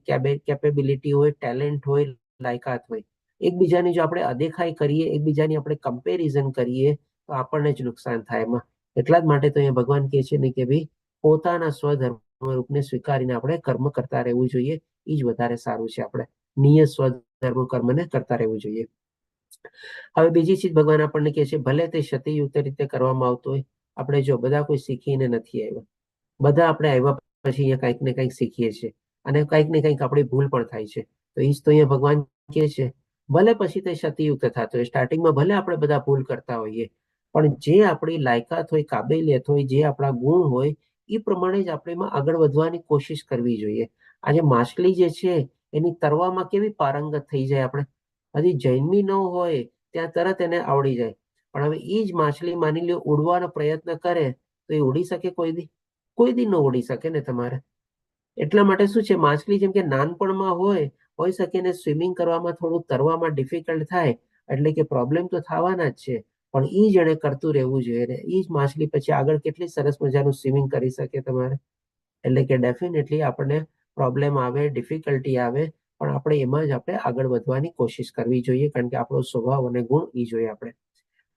કેપેબિલિટી હોય, ટેલેન્ટ હોય, લાયકાત હોય. એકબીજાની જો આપણે અદેખાઈ કરીએ, એકબીજાની આપણે કમ્પેરિઝન કરીએ તો આપણને જ નુકસાન થાય એમાં. એટલા જ માટે તો અહીંયા ભગવાન કહે છે ને કે ભાઈ પોતાના સ્વધર્મ રૂપને સ્વીકારીને આપણે કર્મ કરતા રહેવું જોઈએ. એ જ વધારે સારું છે. આપણે નિયત સ્વધર્મ કર્મને કરતા રહેવું જોઈએ. હવે બીજી ચીજ ભગવાન આપણને કહે છે, ભલે તે ક્ષતિયુક્ત રીતે કરવામાં આવતું હોય. આપણે જો બધા કોઈ શીખીને નથી આવ્યા, બધા આપણે આવ્યા પછી અહીંયા કંઈક ને કંઈક શીખીએ છીએ, અને કંઈક ને કંઈક આપણી ભૂલ પણ થાય છે. તો એ જ તો અહીંયા ભગવાન કહે છે ભલે પછી તે શતિયુક્ત થતો હોય, સ્ટાર્ટિંગમાં ભલે આપણે બધા ભૂલ કરતા હોઈએ, પણ જે આપણી લાયકાત હોય, કાબેલિયત હોય, જે આપણા ગુણ હોય એ પ્રમાણે જ આપણે એમાં આગળ વધવાની કોશિશ કરવી જોઈએ. આજે માછલી જે છે એની તરવામાં કેવી પારંગત થઈ જાય, આપણે હજી જન્મી ન હોય ત્યાં તરત એને આવડી જાય. પણ હવે એ જ માછલી માની લ્યો ઉડવાનો પ્રયત્ન કરે તો એ ઉડી શકે કોઈ દી ન ઉડી શકે ને તમારે. એટલા માટે શું છે, માછલી જેમ કે નાનપણમાં હોઈ શકે ને સ્વિમિંગ કરવામાં થોડું તરવામાં ડિફિકલ્ટ થાય, એટલે કે પ્રોબ્લેમ તો થવાના જ છે, પણ ઈ જ એને કરતું રહેવું જોઈએ ને ઈ જ માછલી પછી આગળ કેટલી સરસ મજાનું સ્વિમિંગ કરી શકે તમારે. એટલે કે ડેફિનેટલી આપણને પ્રોબ્લેમ આવે, ડિફિકલ્ટી આવે, પણ આપણે એમાં જ આપણે આગળ વધવાની કોશિશ કરવી જોઈએ, કારણ કે આપણો સ્વભાવ અને ગુણ ઈ જોઈએ આપણે.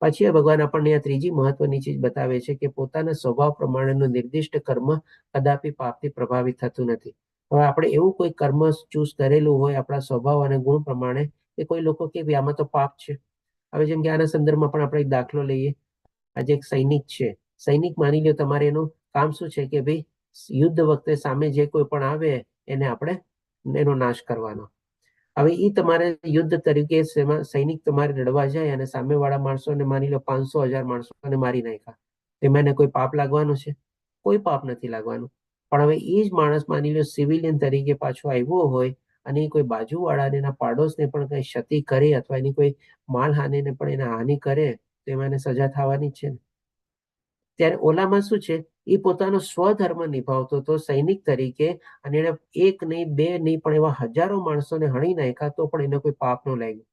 પછી ભગવાન આપણને આ ત્રીજી મહત્વની ચીજ બતાવે છે કે પોતાના સ્વભાવ પ્રમાણેનું નિર્દિષ્ટ કર્મ કદાપી પાપથી પ્રભાવિત થતું નથી. હવે આપણે એવું કોઈ કર્મ ચૂઝ કરેલું હોય આપણા સ્વભાવ અને ગુણ પ્રમાણે, કે કોઈ લોકો કે આમાં તો પાપ છે. હવે જેમ કે આના સંદર્ભમાં પણ આપણે એક દાખલો લઈએ. આજે એક સૈનિક છે, સૈનિક માની લો તમારે એનું કામ શું છે કે ભાઈ યુદ્ધ વખતે સામે જે કોઈ પણ આવે એને આપણે એનો નાશ કરવાનો. હવે એ તમારે યુદ્ધ તરીકે સૈનિક તમારે લડવા જાય અને સામેવાળા માણસોને માની લો 500,000 માણસોને મારી નાખ્યા, તેમાં એને કોઈ પાપ લાગવાનું છે? કોઈ પાપ નથી લાગવાનું. પણ હવે એ જ માણસ માની લો સિવિલિયન તરીકે પાછો આવ્યો હોય અને કોઈ બાજુવાળાને એના પાડોશને પણ કઈ ક્ષતિ કરે અથવા એની કોઈ માલહાનિને પણ એને હાનિ કરે તો એમાં એને સજા થવાની જ છે ને. ત્યારે ઓલામાં શું છે, એ પોતાનો સ્વધર્મ નિભાવતો હતો સૈનિક તરીકે, અને એને એક નહીં, બે નહીં, પણ એવા હજારો માણસોને હણી નાખ્યા તો પણ એને કોઈ પાપ ન લાગ્યું.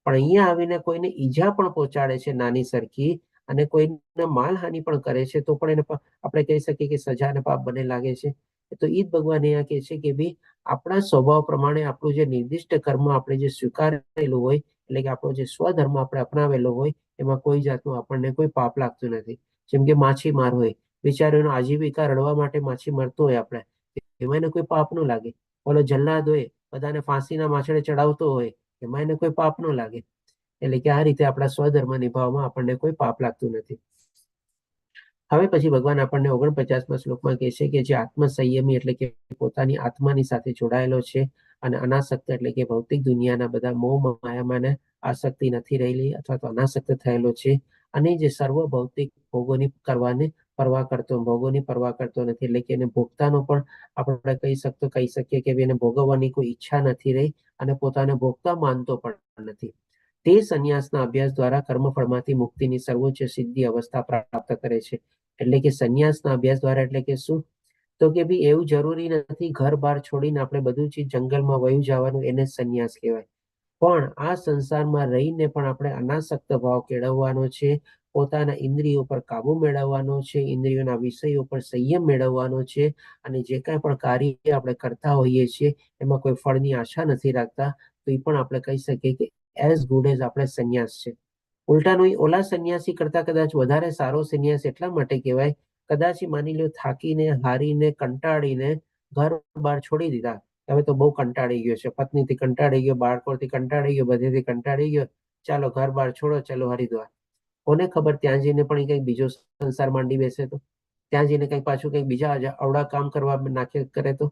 પણ અહીંયા આવીને કોઈને ઈજા પણ પહોંચાડે છે નાની સરખી, અને કોઈને માલહાનિ પણ કરે છે તો પણ એને આપણે કહી શકીએ કે સજા અને પાપ બને લાગે છે. તો એ જ ભગવાન અહીંયા કહે છે કે ભાઈ આપણા સ્વભાવ પ્રમાણે આપણું જે નિર્દિષ્ટ કર્મ આપણે જે સ્વીકારેલું હોય, એટલે કે આપણો જે સ્વધર્મ આપણે અપનાવેલો હોય, એમાં કોઈ જાતનું આપણને કોઈ પાપ લાગતું નથી. જેમ કે માછીમાર હોય, બિચારો એનો આજીવિકા રડવા માટે માછી મારતો હોય, આપણે એમાં એને કોઈ પાપ ન લાગે. ઓલો જલ્લાદ હોય, બધાને ફાંસીના માછડે ચડાવતો હોય, એમાં એને કોઈ પાપ ન લાગે. એટલે કે આ રીતે આપણા સ્વધર્મ નિભાવવામાં આપણને કોઈ પાપ લાગતું નથી. હવે પછી ભગવાન આપણને 49મા શ્લોકમાં કહે છે કે જે આત્મસંયમી એટલે કે પોતાની આત્માની સાથે જોડાયેલો છે અને અનાસક્ત એટલે કે ભૌતિક દુનિયાના બધા મોહ માયામાં આસક્તિ નથી રહેલી અથવા તો અનાસક્ત થયેલો છે, અને જે સર્વ ભૌતિક ભોગોની ભોગોની પરવા કરતો નથી, એટલે કે એને ભોગતાનો પણ આપણે કહી શકીએ કે એને ભોગવવાની કોઈ ઈચ્છા નથી રહી અને પોતાને ભોગતા માનતો પણ નથી. તે સંન્યાસના અભ્યાસ દ્વારા કર્મફળમાંથી મુક્તિની સર્વોચ્ચ સિદ્ધિ અવસ્થા પ્રાપ્ત કરે છે. એટલે કે સંન્યાસના અભ્યાસ દ્વારા એટલે કે શું, તો કે ભાઈ એવું જરૂરી નથી ઘર બહાર છોડીને આપણે બધું ચીજ જંગલમાં વયું જવાનું, એને સંન્યાસ કહેવાય. પણ આ સંસારમાં રહીને પણ આપણે અનાસક્ત ભાવ કેળવવાનો છે, પોતાના ઇન્દ્રિયો પર કાબુ મેળવવાનો છે, ઇન્દ્રિયોના વિષયો પર સંયમ મેળવવાનો છે, અને જે કાંઈ પણ કાર્ય આપણે કરતા હોઈએ છીએ એમાં કોઈ ફળની આશા નથી રાખતા, તો એ પણ આપણે કહી શકીએ કે એઝ ગુડ એઝ આપણે સંન્યાસ છે. ઉલટાનું ઓલા સંન્યાસી કરતા કદાચ વધારે સારો સંન્યાસ એટલા માટે કહેવાય, કદાચ માની લો થાકીને, હારીને, કંટાળીને ઘર બહાર છોડી દીધા, હવે તો બહુ કંટાળી ગયો છે, પત્નીથી કંટાળી ગયો, બાળકોથી કંટાળી ગયો, બધેથી કંટાળી ગયો, ચાલો ઘર બહાર છોડો, ચાલો હરિદ્વાર. કોને ખબર ત્યાં જઈને પણ કંઈક બીજો સંસાર માંડી બેસે તો, ત્યાં જઈને કંઈક પાછું કંઈક બીજા અવળા કામ કરવા નાખે કરે તો.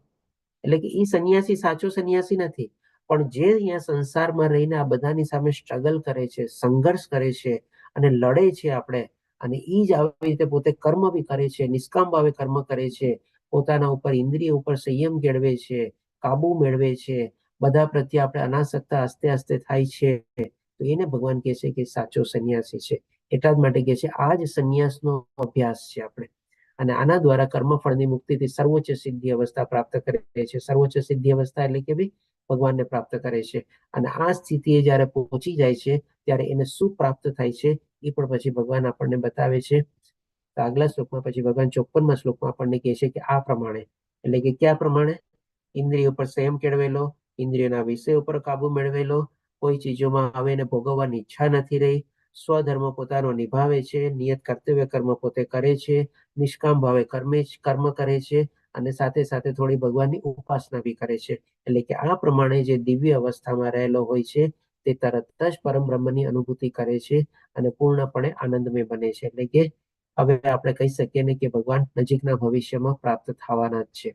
એટલે કે એ સંન્યાસી સાચો સંન્યાસી નથી. પણ જે અહીંયા સંસારમાં રહીને આ બધાની સામે સ્ટ્રગલ કરે છે, સંઘર્ષ કરે છે અને લડે છે આપણે, અને એ જ આવી રીતે પોતે કર્મ બી કરે છે, નિષ્કામ ભાવે કર્મ કરે છે, પોતાના ઉપર ઇન્દ્રિય ઉપર સંયમ કેળવે છે, કાબુ મેળવે છે, બધા પ્રત્યે આપણે અનાસક્તા આસ્તે આસ્તે થાય છે, તો એને ભગવાન કહે છે કે સાચો સંન્યાસી છે. એટલા જ માટે કહે છે આ જ સંન્યાસનો અભ્યાસ છે આપણે, અને આના દ્વારા કર્મફળની મુક્તિથી સર્વોચ્ચ સિદ્ધિ અવસ્થા પ્રાપ્ત કરે છે. સર્વોચ્ચ સિદ્ધિ અવસ્થા એટલે કે ભાઈ ભગવાનને પ્રાપ્ત કરે છે, અને આ સ્થિતિએ જ્યારે પહોંચી જાય છે ત્યારે એને શું પ્રાપ્ત થાય છે એ પણ પછી ભગવાન આપણને બતાવે છે. આગલા શ્લોકમાં પછી ભગવાન 54મા શ્લોકમાં આપણને કહે છે કે આ પ્રમાણે, એટલે કે કયા પ્રમાણે, ઇન્દ્રિયો પર સંયમ કેળવેલો, ઇન્દ્રિયોના વિષયો પર કાબુ મેળવેલો, કોઈ ચીજોમાં હવે એને ભોગવવાની ઈચ્છા નથી રહી, સ્વધર્મ પોતાનો નિભાવે છે, નિયત કર્તવ્ય કર્મ પોતે કરે છે, નિષ્કામ ભાવે કર્મ કરે છે, અને સાથે સાથે થોડી ભગવાનની ઉપાસના બી કરે છે. એટલે કે આ પ્રમાણે જે દિવ્ય અવસ્થામાં રહેલો હોય છે તે તરત જ પરમ બ્રહ્મની અનુભૂતિ કરે છે અને પૂર્ણપણે આનંદમય બને છે. એટલે કે હવે આપણે કહી શકીએ ને કે ભગવાન નજીકના ભવિષ્યમાં પ્રાપ્ત થવાના જ છે.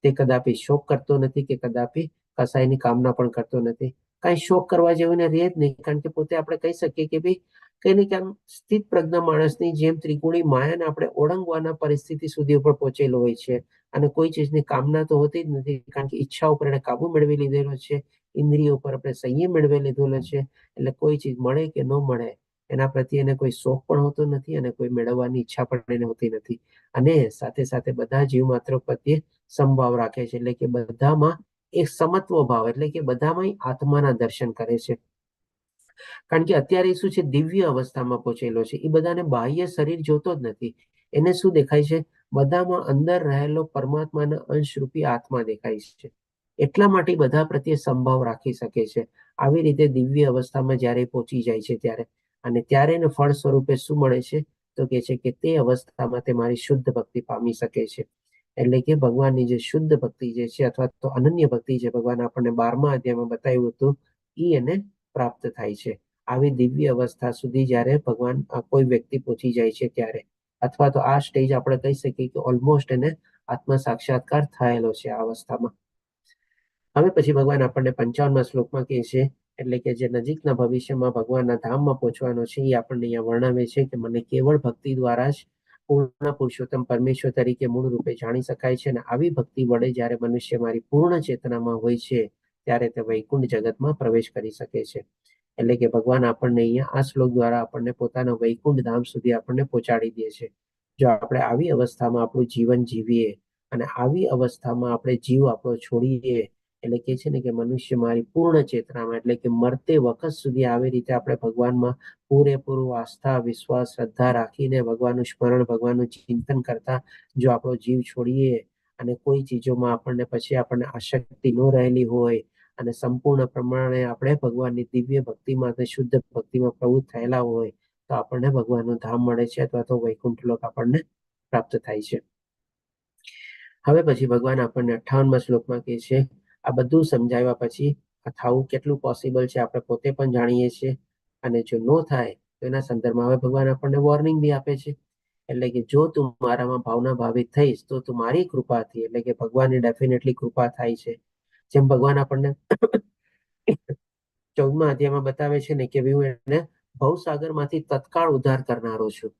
તે કદાપી શોક કરતો નથી કે કદાપી કસાયની કામના પણ કરતો નથી. કાંઈ શોક કરવા જેવું રહે જ નહીં, કારણ કે પોતે આપણે કહી શકીએ કે ભાઈ કઈ ને ક્યાં સ્થિત પ્રજ્ઞ માણસની જેમ ત્રિગુણી માયાને આપણે ઓળંગવાના પરિસ્થિતિ સુધી ઉપર પહોંચેલો હોય છે. અને કોઈ ચીજની કામના તો હોતી જ નથી, કારણ કે ઈચ્છા ઉપર એને કાબુ મેળવી લીધેલો છે, ઇન્દ્રિયો ઉપર આપણે સંયમ મેળવી લીધેલો છે. એટલે કોઈ ચીજ મળે કે ન મળે એના પ્રત્યે એને કોઈ શોખ પણ હોતો નથી અને કોઈ મેળવવાની ઈચ્છા પણ એને હોતી નથી. અને સાથે સાથે બધા જીવ માત્ર પ્રત્યે સમભાવ રાખે છે, એટલે કે બધામાં એક સમત્વ ભાવ, એટલે કે બધામાં આત્માના દર્શન કરે છે. કારણ કે અત્યારે શું છે, દિવ્ય અવસ્થામાં પહોંચેલો છે. એ બધાને બાહ્ય શરીર જોતો જ નથી. એને શું દેખાય છે? બધામાં અંદર રહેલો પરમાત્માના અંશરૂપી આત્મા દેખાય છે. એટલા માટે બધા પ્રત્યે સંભાવ રાખી શકે છે. આવી રીતે દિવ્ય અવસ્થામાં જ્યારે પહોંચી જાય છે ત્યારે, અને ત્યારે એને ફળ સ્વરૂપે શું મળે છે? તો કે છે કે તે અવસ્થામાં તે મારી શુદ્ધ ભક્તિ પામી શકે છે. એટલે કે ભગવાનની જે શુદ્ધ ભક્તિ જે છે, અથવા તો અનન્ય ભક્તિ જે ભગવાન આપણને 12મા અધ્યાયમાં બતાવ્યું હતું, એ એને પ્રાપ્ત થાય છે. આવી દિવ્ય અવસ્થા સુધી જ્યારે ભગવાન કોઈ વ્યક્તિ પહોંચી જાય છે ત્યારે, અથવા તો આ સ્ટેજ આપણે કહી શકીએ કે ઓલમોસ્ટ એને આત્મ સાક્ષાત્કાર થયેલો છે આ અવસ્થામાં. હવે પછી ભગવાન આપણને 55મા શ્લોકમાં કહે છે, એટલે કે જે નજીકના ભવિષ્યમાં ભગવાનના ધામમાં પહોંચવાનો છે, એ આપણને અહીંયા વર્ણવે છે કે મને કેવળ ભક્તિ દ્વારા જ પૂર્ણ પુરુષોત્તમ પરમેશ્વર તરીકે મૂળ રૂપે જાણી શકાય છે. અને આવી ભક્તિ વડે જ્યારે મનુષ્ય મારી પૂર્ણ ચેતનામાં હોય છે ત્યારે તે વૈકુંઠ જગતમાં પ્રવેશ કરી શકે છે. એટલે કે ભગવાન આપણને અહીંયા આ શ્લોક દ્વારા આપણને પોતાના વૈકુંઠ ધામ સુધી આપણને પહોંચાડી દે છે. જો આપણે આવી અવસ્થામાં આપણું જીવન જીવીએ અને આવી અવસ્થામાં આપણે જીવ આપણો છોડીએ, એટલે કે છે ને કે મનુષ્ય મારી પૂર્ણ ચેતનામાં, એટલે કે મરતે વખત સુધી આવી રીતે આપણે ભગવાનમાં પૂરેપૂરું આસ્થા, વિશ્વાસ, શ્રદ્ધા રાખીને ભગવાનનું સ્મરણ, ભગવાનનું ચિંતન કરતા જો આપણો જીવ છોડીએ અને કોઈ ચીજોમાં આપણને આસક્તિ ન રહેલી હોય અને સંપૂર્ણ પ્રમાણે આપણે ભગવાનની દિવ્ય ભક્તિમાં અને શુદ્ધ ભક્તિમાં પ્રવૃત્ત થયેલા હોય, તો આપણને ભગવાનનું ધામ મળે છે, અથવા તો વૈકુંઠ લોક આપણને પ્રાપ્ત થાય છે. હવે પછી ભગવાન આપણને 58મા શ્લોકમાં કહે છે, આ બધું સમજાવ્યા પછી આ થવું કેટલું પોસિબલ છે આપણે પોતે પણ જાણીએ છીએ, અને જો ન થાય તો એના સંદર્ભમાં હવે ભગવાન આપણને વોર્નિંગ બી આપે છે. એટલે કે જો તું મારામાં ભાવના ભાવિત થઈશ તો તું મારી કૃપાથી, એટલે કે ભગવાનની ડેફિનેટલી કૃપા થાય છે. જેમ ભગવાન આપણને 14મા અધ્યાયમાં બતાવે છે ને કે હું એને ભવસાગરમાંથી તત્કાળ ઉદ્ધાર કરનારો છું.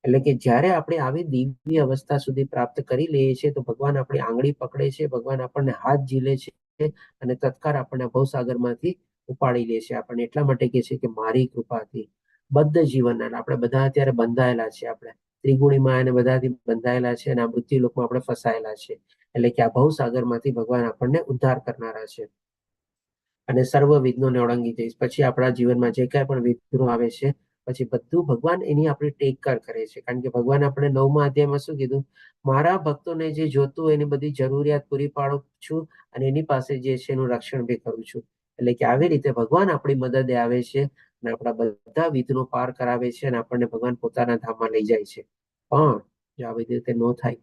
એટલે કે જ્યારે આપણે આવી દિવ્ય અવસ્થા સુધી પ્રાપ્ત કરી લઈએ છીએ તો ભગવાન આપણી આંગળી પકડે છે, ભગવાન આપણને હાથ ઝીલે છે અને તત્કાળ આપણને ભવસાગરમાંથી ઉપાડી લે છે. આપણને એટલા માટે કહે છે કે મારી કૃપાથી બદ્ધ જીવન, આપણે બધા અત્યારે બંધાયેલા છે, આપણે ત્રિગુણી માયાને બધાથી બંધાયેલા છે અને આ મૃત્યુ લોકમાં આપણે ફસાયેલા છે. એટલે કે આ ભવસાગરમાંથી ભગવાન આપણને ઉદ્ધાર કરનારા છે અને સર્વ વિઘ્નોને ઓળંગી જઈશ. પછી આપણા જીવનમાં જે કાંઈ પણ વિઘ્નો આવે છે પછી બધું ભગવાન એની આપણી ટેક કેર કરે છે. કારણ કે ભગવાન આપણે 9મા અધ્યાયમાં શું કીધું? મારા ભક્તોને જે જોતું હોય એની બધી જરૂરિયાત પૂરી પાડું છું અને એની પાસે જે છે એનું રક્ષણ બી કરું છું. એટલે કે આવી રીતે ભગવાન આપણી મદદે આવે છે અને આપણા બધા વિઘ્નો પાર કરાવે છે અને આપણને ભગવાન પોતાના ધામમાં લઈ જાય છે. પણ જો આવી રીતે ન થાય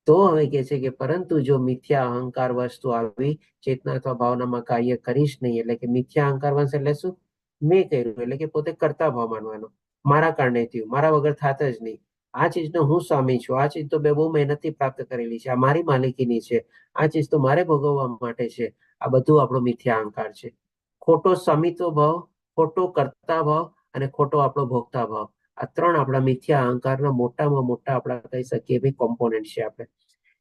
તો હવે કે છે કે પરંતુ જો મિથ્યા અહંકાર વસ્તુ આવી ચેતના અથવા ભાવનામાં કાર્ય કરીશ નહીં, એટલે કે મિથ્યા અહંકાર વંશ એટલે શું? મેં કર્યું, એટલે કે પોતે કરતા ભાવ માનવાનો, મારા કારણે થયું, મારા વગર થાત જ નહીં, આ ચીજનો હું સ્વામી છું, આ ચીજ તો મેં બહુ મહેનતથી પ્રાપ્ત કરેલી છે, આ મારી માલિકીની છે, આ ચીજ તો મારે ભોગવવા માટે છે. આ બધું આપણો મિથ્યા અહંકાર છે. ખોટો સ્વામિત્વ ભાવ, ખોટો કરતા ભાવ અને ખોટો આપણો ભોગતા ભાવ, આ ત્રણ આપણા મિથ્યા અહંકારના મોટામાં મોટા આપણે કહી શકીએ ભાઈ કોમ્પોનન્ટ છે આપણે.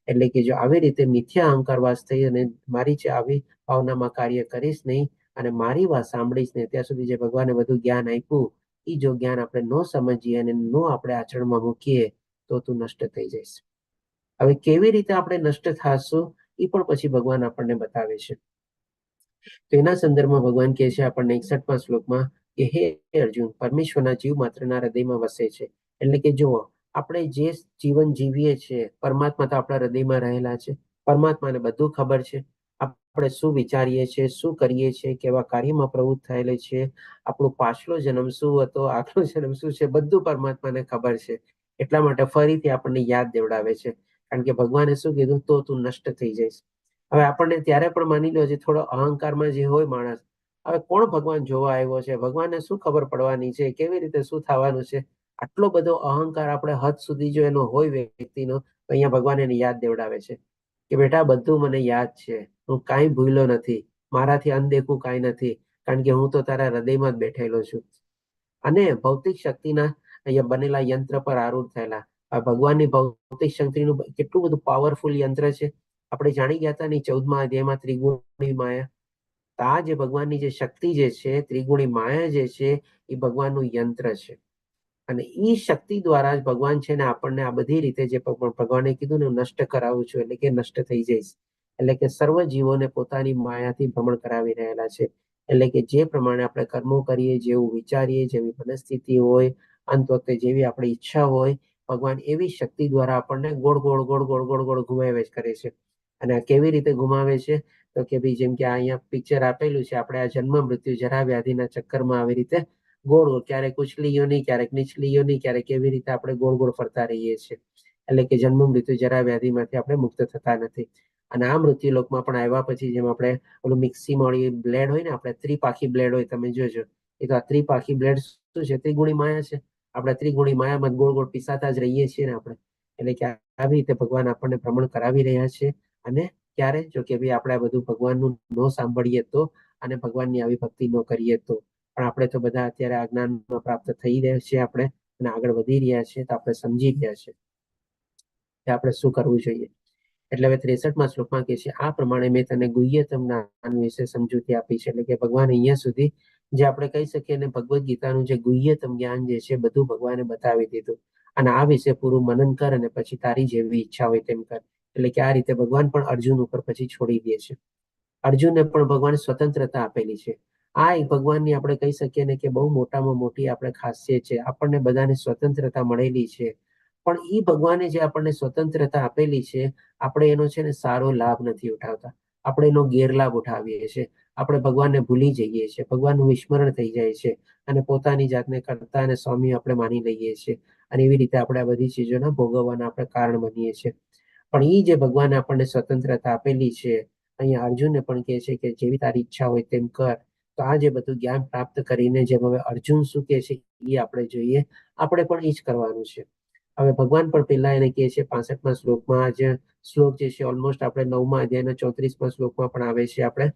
એટલે કે જો આવી રીતે મિથ્યા અહંકાર વાસ થઈ અને મારી છે આવી ભાવનામાં કાર્ય કરીશ નહીં અને મારી વાત સાંભળીશ ને ત્યાં સુધી જે ભગવાને બધું જ્ઞાન આપ્યું એ જો જ્ઞાન આપણે ન સમજીએ અને ન આપણે આચરણમાં મૂકીએ તો તું નષ્ટ થઈ જઈશ. હવે કેવી રીતે આપણે નષ્ટ થશું એ પણ પછી ભગવાન આપણને બતાવે છે. તો એના સંદર્ભમાં ભગવાન કહે છે આપણને 61મા શ્લોકમાં કે હે અર્જુન, પરમેશ્વરના જીવ માત્રના હૃદયમાં વસે છે. એટલે કે જુઓ, આપણે જે જીવન જીવીએ છીએ પરમાત્મા તો આપણા હૃદયમાં રહેલા છે. પરમાત્માને બધું ખબર છે, આપણે શું વિચારીએ છીએ, શું કરીએ છીએ, કેવા કાર્યમાં પ્રવૃત્ત થયેલે છે, આપણો પાછલો જન્મ શું હતો, આગલો જન્મ શું છે, બધું પરમાત્માને ખબર છે. એટલા માટે ફરીથી આપણને યાદ દેવડાવે છે. કારણ કે ભગવાને શું કીધું? તો તું નષ્ટ થઈ જઈશ. હવે આપણને ત્યારે પણ માની લો છે થોડો અહંકારમાં જે હોય માણસ, હવે કોણ ભગવાન જોવા આવ્યો છે, ભગવાનને શું ખબર પડવાની છે, કેવી રીતે શું થવાનું છે? આટલો બધો અહંકાર આપણે હદ સુધી જો એનો હોય વ્યક્તિનો, તો અહીંયા ભગવાન એને યાદ દેવડાવે છે કે બેટા બધું મને યાદ છે, હું કાંઈ ભૂલ્યો નથી, મારાથી અનદેખું કાંઈ નથી, કારણ કે હું તો તારા હૃદયમાં જ બેઠેલો છું. અને ભૌતિક શક્તિના અહીંયા બનેલા યંત્ર પર આરૂઢ થયેલા આ ભગવાનની ભૌતિક શક્તિનું કેટલું બધું પાવરફુલ યંત્ર છે. આપણે જાણી ગયા હતા ને 14મા અધ્યાયમાં ત્રિગુણી માયા. તો આ જે ભગવાનની જે શક્તિ જે છે, ત્રિગુણી માયા જે છે, એ ભગવાનનું યંત્ર છે. અને એ શક્તિ દ્વારા જ ભગવાન છે ને આપણને આ બધી રીતે જે ભગવાને કીધું ને નષ્ટ કરાવું છું, એટલે કે નષ્ટ થઈ જઈશ, એટલે કે સર્વ જીવોને પોતાની માયાથી ભ્રમણ કરાવી રહેલા છે. એટલે કે જે પ્રમાણે આપણે કર્મો કરીએ, જેવું વિચારીએ, જેવી પરિસ્થિતિ હોય, અંત વખતે જેવી આપણી ઈચ્છા હોય, ભગવાન એવી શક્તિ દ્વારા આપણને ગોળ ગોળ ગોળ ગોળ ગોળ ગોળ ઘુમાવે જ કરે છે. અને આ કેવી રીતે ઘુમાવે છે? તો કે ભાઈ જેમ કે અહીંયા પિક્ચર આપેલું છે, આપણે આ જન્મ મૃત્યુ જરા વ્યાધિના ચક્કરમાં આવી રીતે ગોળ ગોળ, ક્યારેક ઉછલી યોની, ક્યારેક નીચલી યોની, ક્યારેક એવી રીતે આપણે ગોળ ગોળ ફરતા રહીએ છીએ. એટલે કે જન્મ મૃત્યુ જરા વ્યાધિમાંથી આપણે મુક્ત થતા નથી. અને આ મૃત્યુલોકમાં પણ આવ્યા પછી જેમ આપણે ઓલું મિક્સી મળી બ્લેડ હોય ને, આપણે ત્રિપાખી બ્લેડ હોય, તમે જોજો. એ તો આ ત્રિપાખી બ્લેડ શું છે? ત્રિગુણી માયા છે. આપણે ત્રિગુણી માયામાં ગોળ ગોળ પીસાતા જ રહીએ છીએ ને આપણે. એટલે કે આવી રીતે ભગવાન આપણને ભ્રમણ કરાવી રહ્યા છે. અને ક્યારે? જો કે ભાઈ આપણે આ બધું ભગવાનનું ન સાંભળીએ તો, અને ભગવાનની આવી ભક્તિ ન કરીએ તો. પણ આપણે તો બધા અત્યારે આ જ્ઞાનમાં પ્રાપ્ત થઈ રહ્યા છીએ આપણે, અને આગળ વધી રહ્યા છીએ, તો આપણે સમજી ગયા છે કે આપણે શું કરવું જોઈએ. એટલે હવે 63મા શ્લોકમાં કહે છે, આ પ્રમાણે મેં તને ગુહ્યતમ જ્ઞાન વિશે સમજૂતી આપી છે. એટલે કે ભગવાન અહીંયા સુધી જે આપણે કહી શકીએ ને, ભગવદ્ ગીતાનું જે ગુહ્યતમ જ્ઞાન જે છે, બધું ભગવાને બતાવી દીધું. અને આ વિશે પૂરું મનન કર, અને પછી તારી જેવી ઈચ્છા હોય તેમ કર. એટલે કે આ રીતે ભગવાન પણ અર્જુન ઉપર પછી છોડી દે છે. અર્જુનને પણ ભગવાન સ્વતંત્રતા આપેલી છે. આ એક ભગવાનની આપણે કહી શકીએ ને કે બહુ મોટામાં મોટી આપણે ખાસિયત છે. આપણને બધાને સ્વતંત્રતા મળેલી છે, પણ એ ભગવાને જે આપણને સ્વતંત્રતા આપેલી છે, આપણે એનો છે ને સારો લાભ નથી ઉઠાવતા. આપણે એનો ગેરલાભ ઉઠાવીએ છીએ. આપણે ભગવાનને ભૂલી જઈએ છીએ, ભગવાનનું વિસ્મરણ થઈ જાય છે, અને પોતાની જાતને કરતા અને સ્વામી આપણે માની લઈએ છીએ. અને એવી રીતે આપણે આ બધી ચીજોના ભોગવવાના આપણે કારણ બનીએ છીએ. પણ એ જે ભગવાને આપણને સ્વતંત્રતા આપેલી છે, અહીંયા અર્જુનને પણ કહે છે કે જેવી તારી ઈચ્છા હોય તેમ કર. તો આ જે બધું જ્ઞાન પ્રાપ્ત કરીને જેમ હવે અર્જુન શું કહે છે એ આપણે જોઈએ. આપણે પણ એ જ કરવાનું છે. હવે ભગવાન પણ પહેલા એને કહે છે 65મા શ્લોકમાં, જે શ્લોક જે છે ઓલમોસ્ટ આપણે 9મા અધ્યાયના 34મા શ્લોકમાં પણ આવે છે. આપણે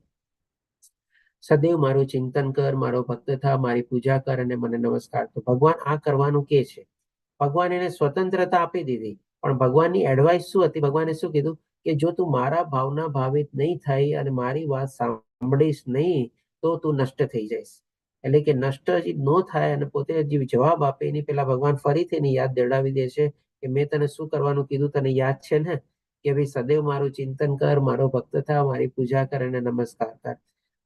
સદૈવ મારું ચિંતન કર, મારો ભક્ત થા, મારી પૂજા કર અને મને નમસ્કાર. તો ભગવાન આ કરવાનું કે છે. ભગવાન એને સ્વતંત્રતા આપી દીધી, પણ ભગવાનની એડવાઇસ શું હતી? ભગવાને શું કીધું કે જો તું મારા ભાવના ભાવિત નહીં થાય અને મારી વાત સાંભળીશ નહીં, તો તું નષ્ટ થઈ જઈશ. એટલે કે નષ્ટ હજી ન થાય અને પોતે હજી જવાબ આપે એની પેલા ભગવાન ફરીથી એને યાદ દેવડાવી દે છે કે મેં તને શું કરવાનું કીધું, તને યાદ છે ને? કે ભાઈ સદૈવ મારું ચિંતન કર, મારો ભક્ત થા, મારી પૂજા કર અને નમસ્કાર કર.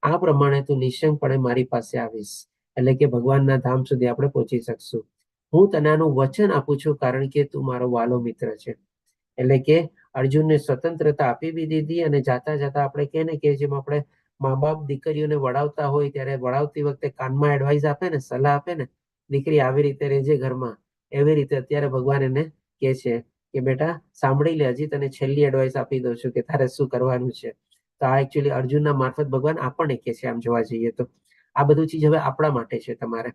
આ પ્રમાણે તું નિશ્ચયપણે મારી પાસે આવીશ. એટલે કે ભગવાનના ધામ સુધી આપણે પહોંચી શકશું. હું તને આનું વચન આપું છું, કારણ કે તું મારો વાલો મિત્ર છે. એટલે કે અર્જુનને સ્વતંત્રતા આપી બી દીધી, અને જાતા જાતા આપણે કહે ને કે જેમ આપણે મા બાપ દીકરીઓને વડાવતા હોય ત્યારે વડાવતી વખતે કાનમાં એડવાઇસ આપે ને, સલાહ આપે ને, દીકરી આવી રીતે રહેજે ઘરમાં, એવી રીતે અત્યારે ભગવાન એને કહે છે કે બેટા સાંભળી લે, હજી તને છેલ્લી એડવાઇસ આપી દઉં છું કે તારે શું કરવાનું છે. તો આ એકચ્યુઅલી અર્જુનના મારફત ભગવાન આપણને કહે છે. આમ જોવા જઈએ તો આ બધું ચીજ હવે આપણા માટે છે, તમારે.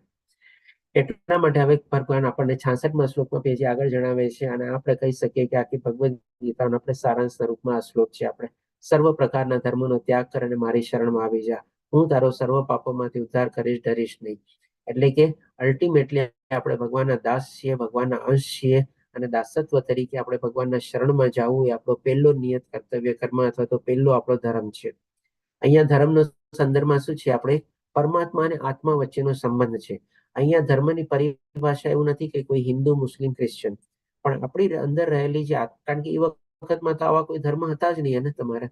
એટલા માટે હવે ભગવાન આપણને 66મા શ્લોકમાં પેજી આગળ જણાવે છે, અને આપણે કહી શકીએ કે આખી ભગવદ્ ગીતાનો આપણે સારાંશ સ્વરૂપમાં આ શ્લોક છે. આપણે સર્વ પ્રકારના ધર્મનો ત્યાગ કર અને મારી શરણમાં આવી જા. હું તારો સર્વ પાપોમાંથી ઉદ્ધાર કરીશ, ડરીશ નહીં. એટલે કે અલ્ટિમેટલી આપણે ભગવાનના દાસ છીએ, ભગવાનના અંશ છીએ, અને દાસત્વ તરીકે આપણે ભગવાનના શરણમાં જવું એ આપણો પહેલો નિયત કર્તવ્ય કર્મ અથવા તો પહેલો આપણો ધર્મ છે. અહીંયા ધર્મનો સંદર્ભમાં શું છે? આપણે પરમાત્મા અને આત્મા વચ્ચેનો સંબંધ છે. અહીંયા ધર્મની પરિભાષા એવું નથી કે કોઈ હિન્દુ, મુસ્લિમ, ક્રિશ્ચિયન, પણ આપણી અંદર રહેલી જે, કારણ કે એ વખતમાં તો આવા કોઈ ધર્મ હતા જ નહીં ને તમારે.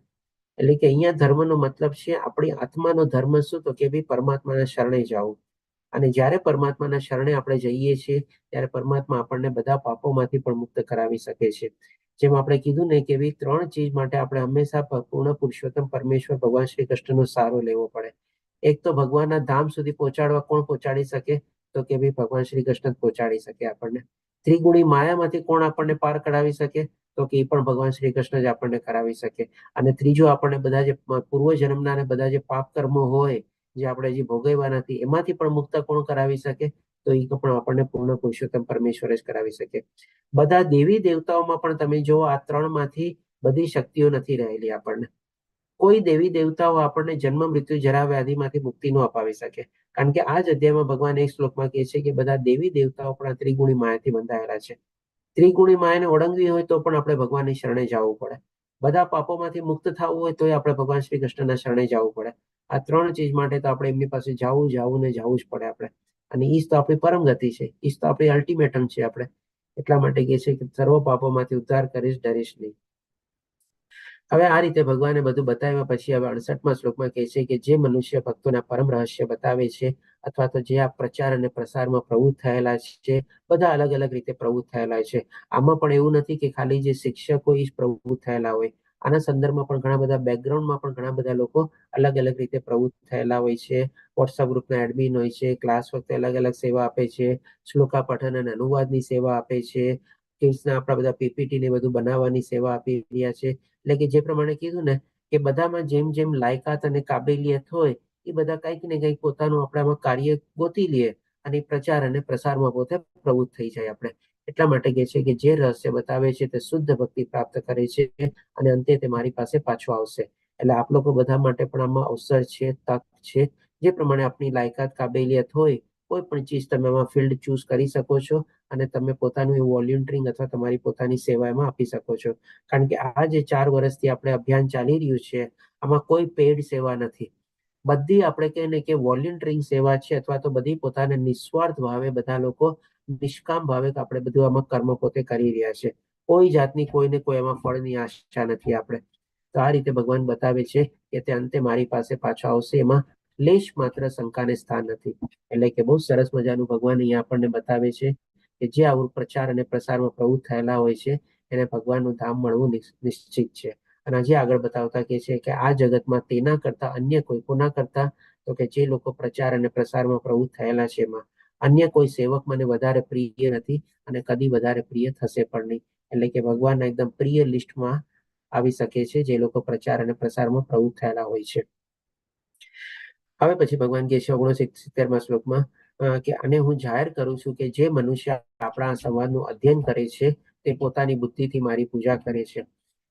એટલે કે અહીંયા ધર્મનો મતલબ છે આપણી આત્માનો ધર્મ શું? તો કે ભાઈ પરમાત્માના શરણે જવું. અને જ્યારે પરમાત્માના શરણે આપણે જઈએ છીએ ત્યારે પરમાત્મા આપણને બધા પાપોમાંથી પણ મુક્ત કરાવી શકે છે. જેમ આપણે કીધું ને કે ભાઈ 3 ચીજ માટે આપણે હંમેશા પૂર્ણ પુરુષોત્તમ પરમેશ્વર ભગવાન શ્રી કૃષ્ણનો સહારો લેવો પડે. એક તો ભગવાનના ધામ સુધી પહોંચાડવા કોણ પહોંચાડી શકે? તો કે ભાઈ ભગવાન શ્રી કૃષ્ણ પહોંચાડી શકે આપણને. ત્રિગુણી માયામાંથી કોણ આપણને પાર કરાવી શકે? તો કે એ પણ ભગવાન શ્રી કૃષ્ણ જ આપણને કરાવી શકે. અને ત્રીજો, આપણને બધા જે પૂર્વ જન્મના અને બધા જે પાપ કર્મો હોય જે આપણે હજી ભોગવ્યા નથી, એમાંથી પણ મુક્ત કોણ કરાવી શકે? તો એ પણ આપણને પૂર્ણ પુરુષોત્તમ પરમેશ્વર જ કરાવી શકે. બધા દેવી દેવતાઓમાં પણ તમે જુઓ, આ 3માંથી બધી શક્તિઓ નથી રહેલી આપણને. કોઈ દેવી દેવતાઓ આપણને જન્મ મૃત્યુ જરા વ્યાધિમાંથી મુક્તિ ન અપાવી શકે. કારણ કે આ જ અધ્યાયમાં ભગવાન એક શ્લોકમાં કહે છે કે બધા દેવી દેવતાઓ પણ આ ત્રિગુણી માયાથી બંધાયેલા છે. ત્રિગુણી માયાને ઓળંગવી હોય તો પણ આપણે ભગવાનની શરણે જવું પડે. બધા પાપોમાંથી મુક્ત થવું હોય તો આપણે ભગવાન શ્રી કૃષ્ણના શરણે જવું પડે. આ ત્રણ ચીજ માટે તો આપણે એમની પાસે જવું જ પડે આપણે. અને ઈ જ તો આપણી પરમ ગતિ છે, ઈ જ તો આપણી અલ્ટિમેટમ છે આપણે. એટલા માટે કહે છે કે સર્વ પાપોમાંથી ઉદ્ધાર કરીશ, ડરીશ નહીં. હવે આ રીતે ભગવાને બધું બતાવ્યા પછી હવે 68મા શ્લોકમાં કહે છે કે જે મનુષ્ય ભક્તોના પરમ રહસ્ય બતાવે છે અથવા તો જે આ પ્રચાર અને પ્રસારમાં પ્રવૃત્ત થયેલા છે, બધા અલગ અલગ રીતે પ્રવૃત્ત થયેલા છે. આમાં પણ એવું નથી કે ખાલી જે શિક્ષકો જ પ્રવૃત્ત થયેલા હોય. આના સંદર્ભમાં પણ ઘણા બધા બેકગ્રાઉન્ડમાં પણ ઘણા બધા લોકો અલગ અલગ રીતે પ્રવૃત્ત થયેલા હોય છે. વોટ્સઅપ ગ્રુપના એડમિન હોય છે, ક્લાસ વખતે અલગ અલગ સેવા આપે છે, શ્લોકા પઠન અને અનુવાદની સેવા આપે છે, આપણા બધા પીપીટી ને બધું બનાવવાની સેવા આપી રહ્યા છે. એટલે કે જે પ્રમાણે કીધું ને કે બધામાં જેમ જેમ લાયકાત અને કાબેલિયત હોય એ બધા કંઈક ને કંઈક પોતાનું આપણામાં કાર્ય ગોતી લઈએ અને પ્રચાર અને પ્રસારમાં પોતે પ્રવૃત્ત થઈ જાય આપણે. એટલા માટે કહે છે કે જે રહસ્ય બતાવે છે તે શુદ્ધ ભક્તિ પ્રાપ્ત કરે છે અને અંતે તે મારી પાસે પાછો આવશે. એટલે આપ લોકો બધા માટે પણ આમાં અવસર છે, તક છે. જે પ્રમાણે આપની લાયકાત કાબેલિયત હોય કોઈ પણ ચીજ તમે આમાં ફિલ્ડ ચૂઝ કરી શકો છો અને તમે પોતાનું એવું વોલ્યુન્ટરિંગ અથવા તમારી પોતાની સેવા એમાં આપી શકો છો. કારણ કે આ જે 4 વર્ષથી આપણે અભિયાન ચાલી રહ્યું છે આમાં કોઈ પેડ સેવા નથી. બધી આપણે કહે ને કે વોલ્યુન્ટરિંગ સેવા છે અથવા તો બધી પોતાને નિસ્વાર્થ ભાવે બધા લોકો નિષ્કામ ભાવે આપણે બધું આમાં કર્મ પોતે કરી રહ્યા છે. કોઈ જાતની કોઈને કોઈ એમાં ફળની આશા નથી આપણે. તો આ રીતે ભગવાન બતાવે છે કે તે અંતે મારી પાસે પાછો આવશે, એમાં લેશ માત્ર શંકાને સ્થાન નથી. એટલે કે બહુ સરસ મજાનું ભગવાન અહીંયા આપણને બતાવે છે કે જે આવું પ્રચાર અને પ્રસારમાં પ્રવૃત્ત થયેલા હોય છે એને ભગવાનનું ધામ મળવું નિશ્ચિત છે. અને હજી આગળ બતાવતા કે છે કે આ જગતમાં તેના કરતા અન્ય કોઈ કોના કરતા, તો કે જે લોકો પ્રચાર અને પ્રસારમાં પ્રવૃત્ત થયેલા છે એમાં અન્ય કોઈ સેવક મને વધારે પ્રિય નથી અને કદી વધારે પ્રિય થશે પણ નહીં. એટલે કે ભગવાનના એકદમ પ્રિય લિસ્ટમાં આવી શકે છે જે લોકો પ્રચાર અને પ્રસારમાં પ્રવૃત્ત થયેલા હોય છે. હવે પછી ભગવાન કહે છે 69મા શ્લોકમાં કે અને હું જાહેર કરું છું કે જે મનુષ્ય આપણા સંવાદનું અધ્યયન કરે છે તે પોતાની બુદ્ધિથી મારી પૂજા કરે છે.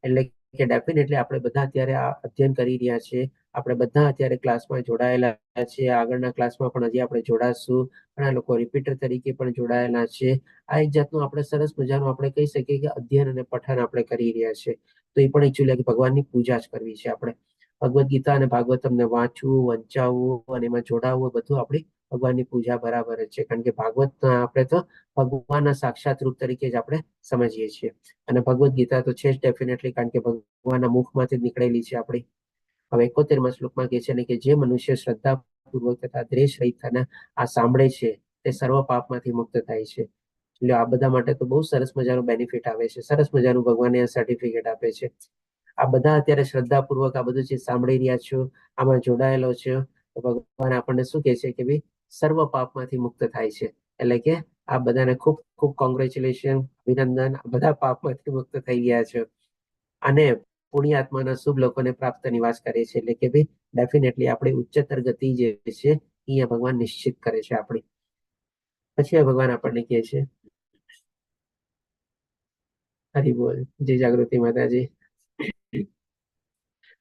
એટલે કે ડેફિનેટલી આપણે બધા અત્યારે આ અધ્યયન કરી રહ્યા છીએ. આપણે બધા અત્યારે ક્લાસમાં જોડાયેલા છીએ. આગળના ક્લાસમાં પણ હજી આપણે જોડાશું. ઘણા લોકો રિપીટર તરીકે પણ જોડાયેલા છે. આ એક જાતનું આપણે સરસ મજાનું આપણે કહી શકીએ કે અધ્યયન અને પઠન આપણે કરી રહ્યા છે. તો એ પણ એકચ્યુઅલી ભગવાનની પૂજા જ કરવી છે આપણે. ભગવદ્ ગીતા અને ભાગવતમને વાંચવું, વંચાવવું અને એમાં જોડાવવું બધું આપણી ભગવાનની પૂજા બરાબર જ છે. કારણ કે ભાગવત આપણે તો ભગવાનના સાક્ષાત રૂપ તરીકે જ આપણે સમજીએ છીએ. અને ભગવદ્ ગીતા તો છે જ ડેફિનેટલી, કારણ કે ભગવાનના મુખમાંથી નીકળેલી છે આપણી. હવે 71મા શ્લોકમાં કહે છે ને કે જે મનુષ્ય શ્રદ્ધાપૂર્વક તથા દ્વેષ રહિત આ સાંભળે છે તે સર્વ પાપમાંથી મુક્ત થાય છે. એટલે આ બધા માટે તો બહુ સરસ મજાનું બેનિફિટ આવે છે. સરસ મજાનું ભગવાને આ સર્ટિફિકેટ આપે છે. આ બધા અત્યારે શ્રદ્ધાપૂર્વક આ બધું જે સાંભળી રહ્યા છો, આમાં જોડાયેલો છે, તો ભગવાન આપણને શું કહે છે કે ભાઈ સર્વ પાપમાંથી મુક્ત થાય છે. એટલે કે આ બધાને ખૂબ ખૂબ કોંગ્રેચ્યુલેશન, અભિનંદન. બધા પાપમાંથી મુક્ત થઈ ગયા છે અને પુણ્યાત્માના શુભ લોકોને પ્રાપ્ત નિવાસ કરે છે. એટલે કે ભાઈ ડેફિનેટલી આપણી ઉચ્ચતર ગતિ જે છે અહીંયા ભગવાન નિશ્ચિત કરે છે આપણી. પછી આ ભગવાન આપણને કહે છે, હરી બોલ, જય જાગૃતિ માતાજી.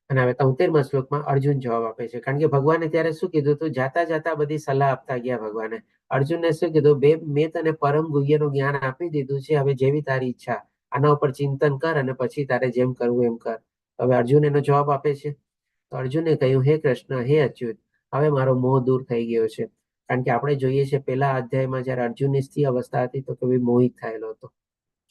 અને હવે 73મા શ્લોકમાં અર્જુન જવાબ આપે છે. કારણ કે ભગવાને ત્યારે શું કીધું હતું, જાતા જાતા બધી સલાહ આપતા ગયા ભગવાને. અર્જુનને શું કીધું, મેં તને પરમ ગુહ્યનું જ્ઞાન આપી દીધું છે, હવે જેવી તારી ઈચ્છા, આના ઉપર ચિંતન કર અને પછી તારે જેમ કરવું એમ કર. હવે અર્જુન એનો જવાબ આપે છે. તો અર્જુને કહ્યું, હે કૃષ્ણ, હે અચ્યુત, હવે મારો મોહ દૂર થઈ ગયો છે. કારણ કે આપણે જોઈએ છે પહેલા અધ્યાયમાં જયારે અર્જુનની સ્થિર અવસ્થા હતી તો કવિ મોહિત થયેલો હતો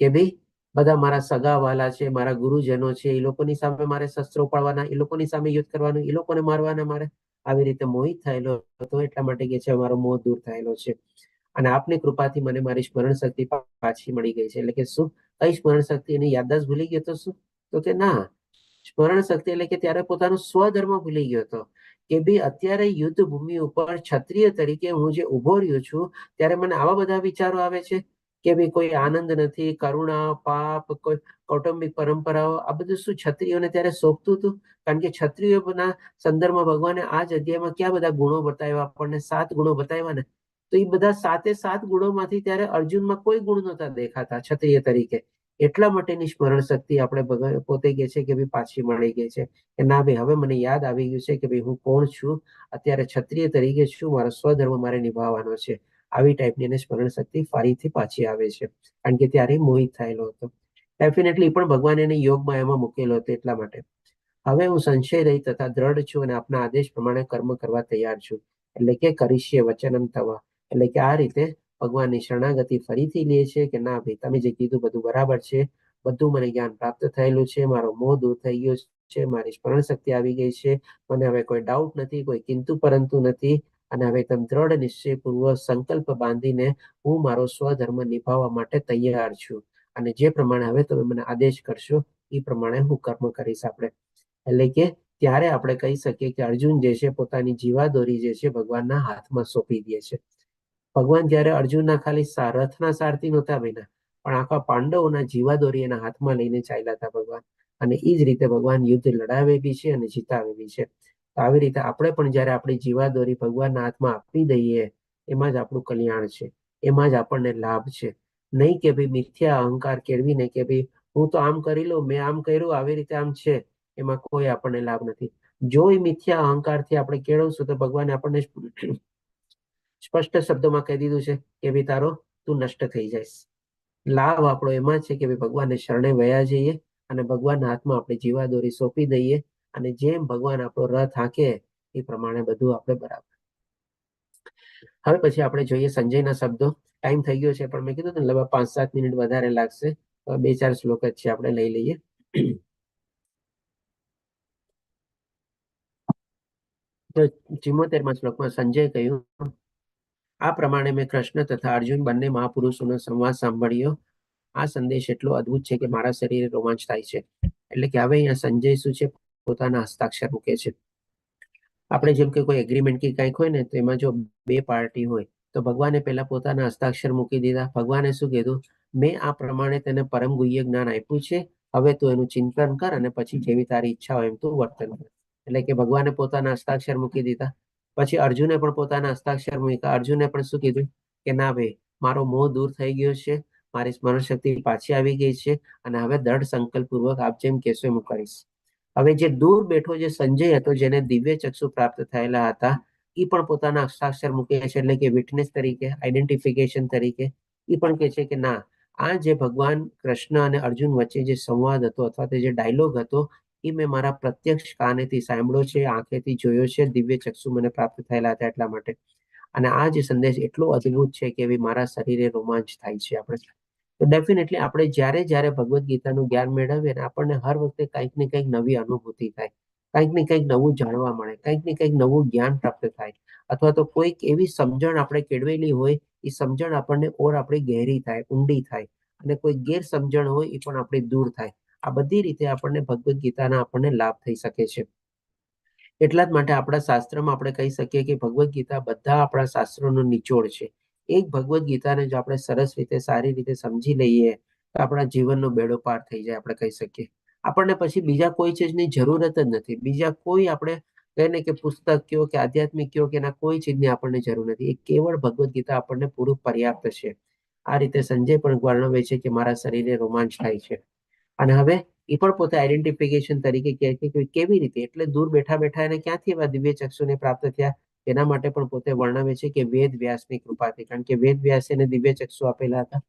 કે ભાઈ બધા મારા સગા વાલા છે, મારા ગુરુજનો છે, એ લોકોની સામે મારે શસ્ત્રો પાડવાના, એ લોકોની સામે યુદ્ધ કરવાનું, એ લોકોને મારવાના મારે, આવી રીતે મોહિત થયેલો હતો. એટલા માટે કે છે મારો મોહ દૂર થયેલો છે અને આપની કૃપાથી મને મારી સ્મરણ શક્તિ પાછી મળી ગઈ છે. એટલે કે શું, કઈ સ્મરણ શક્તિ? એની યાદદાસ્ત ભૂલી ગયો તો શું? તો કે ના, સ્મરણ શક્તિ એટલે કે ત્યારે પોતાનો સ્વધર્મ ભૂલી ગયો હતો કે ભાઈ અત્યારે યુદ્ધ ભૂમિ ઉપર ક્ષત્રિય તરીકે હું જે ઉભો રહ્યો છું ત્યારે મને આવા બધા વિચારો આવે છે કે ભાઈ કોઈ આનંદ નથી, કરુણા, પાપ, કોઈ કૌટુંબિક પરંપરાઓ, આ બધું શું ક્ષત્રિયોને ત્યારે શોભતું હતું? કારણ કે ક્ષત્રિયોના સંદર્ભમાં ભગવાને આ જ અધ્યાયમાં ક્યાં બધા ગુણો બતાવ્યા આપણને? 7 ગુણો બતાવ્યા ને. તો એ બધા 7 ગુણોમાંથી ત્યારે અર્જુનમાં કોઈ ગુણ નહોતા દેખાતા ક્ષત્રિય તરીકે. એટલા માટેની સ્મરણ શક્તિ આપણે પોતે કહે છે કે ભાઈ પાછી મળી ગઈ છે કે ના ભાઈ હવે મને યાદ આવી ગયું છે કે ભાઈ હું કોણ છું, અત્યારે ક્ષત્રિય તરીકે છું, મારો સ્વધર્મ મારે નિભાવવાનો છે. આવી ટાઈપની એને સ્મરણ શક્તિ ફરીથી પાછી આવે છે, કારણ કે ત્યારે મોહિત થયેલો હતો. ડેફિનેટલી પણ ભગવાન એને યોગમાં એમાં મૂકેલો હતો એટલા માટે. હવે હું સંશય રહી તથા દ્રઢ છું અને આપના આદેશ પ્રમાણે કર્મ કરવા તૈયાર છું, એટલે કે કરીશ્ય વચનમ થવા. એટલે કે આ રીતે ભગવાનની શરણાગતિ ફરીથી લે છે કે ના ભાઈ તમે જે કીધું બધું બરાબર છે, બધું મને જ્ઞાન પ્રાપ્ત થયેલું છે, મારો મોહ દૂર થઈ ગયો છે, મારી સ્મરણ શક્તિ આવી ગઈ છે, મને હવે કોઈ ડાઉટ નથી, કોઈ કિંતુ પરંતુ નથી, અને હવે એકદમ દ્રઢ નિશ્ચયપૂર્વક સંકલ્પ બાંધીને હું મારો સ્વધર્મ નિભાવવા માટે તૈયાર છું, અને જે પ્રમાણે હવે તમે મને આદેશ કરશો એ પ્રમાણે હું કર્મ કરીશ. આપણે એટલે કે ત્યારે આપણે કહી શકીએ કે અર્જુન જે છે પોતાની જીવાદોરી જે છે ભગવાનના હાથમાં સોંપી દે છે. ભગવાન જ્યારે અર્જુનના ખાલી રથના સારથી નહોતા બન્યા, પણ આખા પાંડવોના જીવાદોરી એના હાથમાં લઈને ચાલ્યા હતા ભગવાન. અને એ જ રીતે ભગવાન યુદ્ધ લડાવે બી છે અને જીતાવે બી છે. તો આવી રીતે આપણે પણ જ્યારે આપણી જીવાદોરી ભગવાનના હાથમાં આપી દઈએ, એમાં જ આપણું કલ્યાણ છે, એમાં જ આપણને લાભ છે. નહીં કે ભાઈ મિથ્યા અહંકાર કેળવીને કે ભાઈ હું તો આમ કરી લઉં, મેં આમ કર્યું, આવી રીતે આમ છે, એમાં કોઈ આપણને લાભ નથી. જો એ મિથ્યા અહંકારથી આપણે કેળવશું તો ભગવાને આપણને સ્પષ્ટ શબ્દોમાં કહી દીધું છે કે ભાઈ તારો તું નષ્ટ થઈ જઈશ. લાભ આપણો એમાં છે કે ભાઈ ભગવાનને શરણે વયા જઈએ અને ભગવાનના હાથમાં આપણે જીવાદોરી સોંપી દઈએ, અને જેમ ભગવાન આપણો રથ હાંકે એ પ્રમાણે બધું આપણે બરાબર. હવે પછી આપણે જોઈએ સંજયના શબ્દો. ટાઈમ થઈ ગયો છે પણ મેં કીધું ને લગભગ 5-7 મિનિટ વધારે લાગશે, 2-4 શ્લોક જ છે, આપણે લઈ લઈએ. તો 74મા શ્લોકમાં સંજય કહ્યું, આ પ્રમાણે મેં કૃષ્ણ તથા અર્જુન બંને મહાપુરુષોનો સંવાદ સાંભળ્યો. આ સંદેશ એટલો અદ્ભુત છે કે મારા શરીરે રોમાંચ થાય છે. એટલે કે હવે અહીંયા સંજય શું છે, પોતાના હસ્તાક્ષર મૂકે છે. આપણે જેમ કે કોઈ એગ્રીમેન્ટ કે કંઈક હોય ને, તો એમાં જો 2 પાર્ટી હોય તો ભગવાને પહેલા પોતાના હસ્તાક્ષર મૂકી દીધા. ભગવાને શું કીધું, મેં આ પ્રમાણે તેને પરમ ગુહ્ય જ્ઞાન આપ્યું છે, હવે તું એનું ચિંતન કર અને પછી જેવી તારી ઈચ્છા હોય એમ તું વર્તન કર. એટલે કે ભગવાને પોતાના હસ્તાક્ષર મૂકી દીધા. પછી અર્જુને પણ પોતાના હસ્તાક્ષર મૂક્યા. અર્જુને પણ શું કીધું કે ના ભાઈ મારો મોહ દૂર થઈ ગયો છે, મારી સ્મરણ શક્તિ પાછી આવી ગઈ છે, અને હવે દ્રઢ સંકલ્પ પૂર્વક આપ જેમ કહેશો એમ કરીશ. હવે જે દૂર બેઠો જે સંજય હતો, જેને દિવ્ય ચક્ષુ પ્રાપ્ત થયેલા હતા, એ પણ પોતાના હસ્તાક્ષર મૂકે છે, એટલે કે વિટનેસ તરીકે, આઈડેન્ટિફિકેશન તરીકે. એ પણ કહે છે કે ના, આ જે ભગવાન કૃષ્ણ અને અર્જુન વચ્ચે જે સંવાદ હતો અથવા તો જે ડાયલોગ હતો, એ મેં મારા પ્રત્યક્ષ કાનેથી સાંભળ્યો છે, આંખેથી જોયો છે, દિવ્ય ચક્ષુ મને પ્રાપ્ત થયેલા હતા એટલા માટે. અને આ જે સંદેશ એટલો અદ્ભુત છે કે મારા શરીરે રોમાંચ થાય છે. આપણે તો ડેફિનેટલી આપણે જ્યારે ભગવદ્ ગીતાનું જ્ઞાન મેળવીએ ને, આપણને હર વખતે કંઈક ને કંઈક નવી અનુભૂતિ થાય, કંઈક ને કંઈક નવું જાણવા મળે, કંઈક ને કંઈક નવું જ્ઞાન પ્રાપ્ત થાય, અથવા તો કોઈક એવી સમજણ આપણે કેળવેલી હોય, એ સમજણ આપણને ઓર આપણી ગહેરી થાય, ઊંડી થાય, અને કોઈ ગેરસમજણ હોય એ પણ આપણી દૂર થાય. આ બધી રીતે આપણને ભગવદ્ ગીતાના આપણને લાભ થઈ શકે છે. એટલા જ માટે આપણા શાસ્ત્રમાં આપણે કહી શકીએ કે ભગવદ્ ગીતા બધા આપણા શાસ્ત્રોનો નિચોડ છે. એક ભગવદ્ ગીતાને જો આપણે સરસ રીતે સારી રીતે સમજી લઈએ તો આપણા જીવનનો બેડો પાર થઈ જાય, આપણે કહી શકીએ. આપણને પછી બીજા કોઈ ચીજની જરૂરત જ નથી. બીજા કોઈ આપણે કહીને કે પુસ્તક કયો કે આધ્યાત્મિક કયો કે એના કોઈ ચીજની આપણને જરૂર નથી. એ કેવળ ભગવદ્ ગીતા આપણને પૂરું પર્યાપ્ત છે. આ રીતે સંજય પણ વર્ણવે છે કે મારા શરીરે રોમાંચ થાય છે. અને હવે એ પણ પોતે આઈડેન્ટિફિકેશન તરીકે કહે છે કે કેવી રીતે, એટલે દૂર બેઠા બેઠા એને ક્યાંથી એવા દિવ્ય ચક્ષુને પ્રાપ્ત થયા, એના માટે પણ પોતે વર્ણવે છે કે વેદ વ્યાસની કૃપાથી. કારણ કે વેદ વ્યાસે એને દિવ્ય ચક્ષુ આપેલા હતા.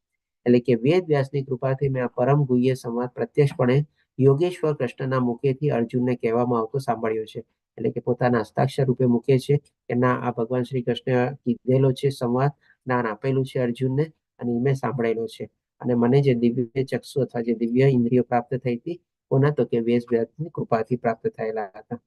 એટલે કે વેદ વ્યાસની કૃપાથી મેં આ પરમ ગુહ્ય સંવાદ પ્રત્યક્ષપણે યોગેશ્વર કૃષ્ણના મુખેથી અર્જુનને કહેવામાં આવતો સાંભળ્યો છે. એટલે કે પોતાના હસ્તાક્ષર રૂપે મૂકે છે કે ના, આ ભગવાન શ્રી કૃષ્ણ કીધેલો છે સંવાદ, જ્ઞાન આપેલું છે અર્જુનને, અને એ મેં સાંભળેલો છે. અને મને જે દિવ્ય ચક્ષુ અથવા જે દિવ્ય ઇન્દ્રિયો પ્રાપ્ત થઈ હતી, કોના તો કે વેદ વ્યાસની કૃપાથી પ્રાપ્ત થયેલા હતા.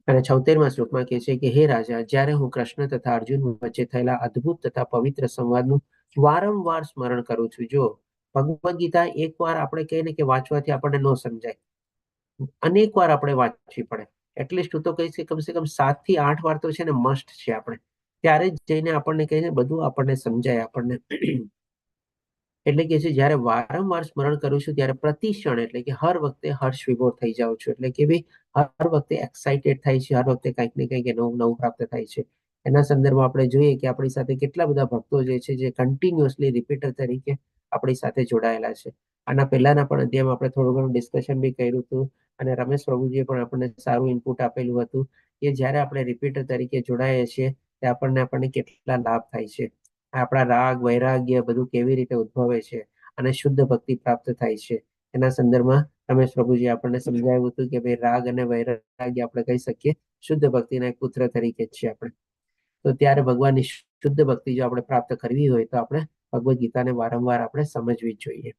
અને 76મા શ્લોકમાં કહે છે કે હે રાજા, જ્યારે હું કૃષ્ણ તથા અર્જુન વચ્ચે થયેલા અદ્ભુત તથા પવિત્ર સંવાદનું વારંવાર સ્મરણ કરું છું. જો ભગવદ્ ગીતા એકવાર આપણે કહીએ ને કે વાંચવાથી આપણને ન સમજાય, અનેક વાર આપણે વાંચવી પડે. એટલીસ્ટ હું તો કહીશ કે કમસે કમ 7 થી 8 વાર તો છે ને મસ્ટ છે. આપણે ત્યારે જ જઈને આપણને કહીને બધું આપણને સમજાય આપણને. એટલે કે છે જ્યારે વારંવાર સ્મરણ કરું છું ત્યારે પ્રતિ ક્ષણ, એટલે કે હર વખતે હર્ષ વિભોર થઈ જાઉં છું. એટલે કે ભાઈ હર વખતે એક્સાઇટેડ થાય છે, હર વખતે કંઈક ને કંઈક નવું પ્રાપ્ત થાય છે. એના સંદર્ભમાં આપણે જોઈએ કે આપણી સાથે કેટલા બધા ભક્તો જે છે જે કન્ટિન્યુઅસલી રિપીટર તરીકે આપણી સાથે જોડાયેલા છે. આના પહેલાના પણ અધ્યાયમાં આપણે થોડું ઘણું ડિસ્કશન બી કર્યું હતું અને રમેશ પ્રભુજીએ પણ આપણને સારું ઇનપુટ આપેલું હતું કે જ્યારે આપણે રિપીટર તરીકે જોડાઈએ છીએ તે આપણને કેટલા લાભ થાય છે, આપણા રાગ વૈરાગ્ય બધું કેવી રીતે ઉદ્ભવે છે અને શુદ્ધ ભક્તિ પ્રાપ્ત થાય છે. એના સંદર્ભમાં રમેશ પ્રભુજી આપણને સમજાવ્યું હતું કે ભાઈ રાગ અને વૈરાગ્ય આપણે કહી શકીએ શુદ્ધ ભક્તિના એક પુત્ર તરીકે જ છીએ આપણે. તો ત્યારે ભગવાનની શુદ્ધ ભક્તિ જો આપણે પ્રાપ્ત કરવી હોય તો આપણે ભગવદ્ ગીતાને વારંવાર આપણે સમજવી જ જોઈએ.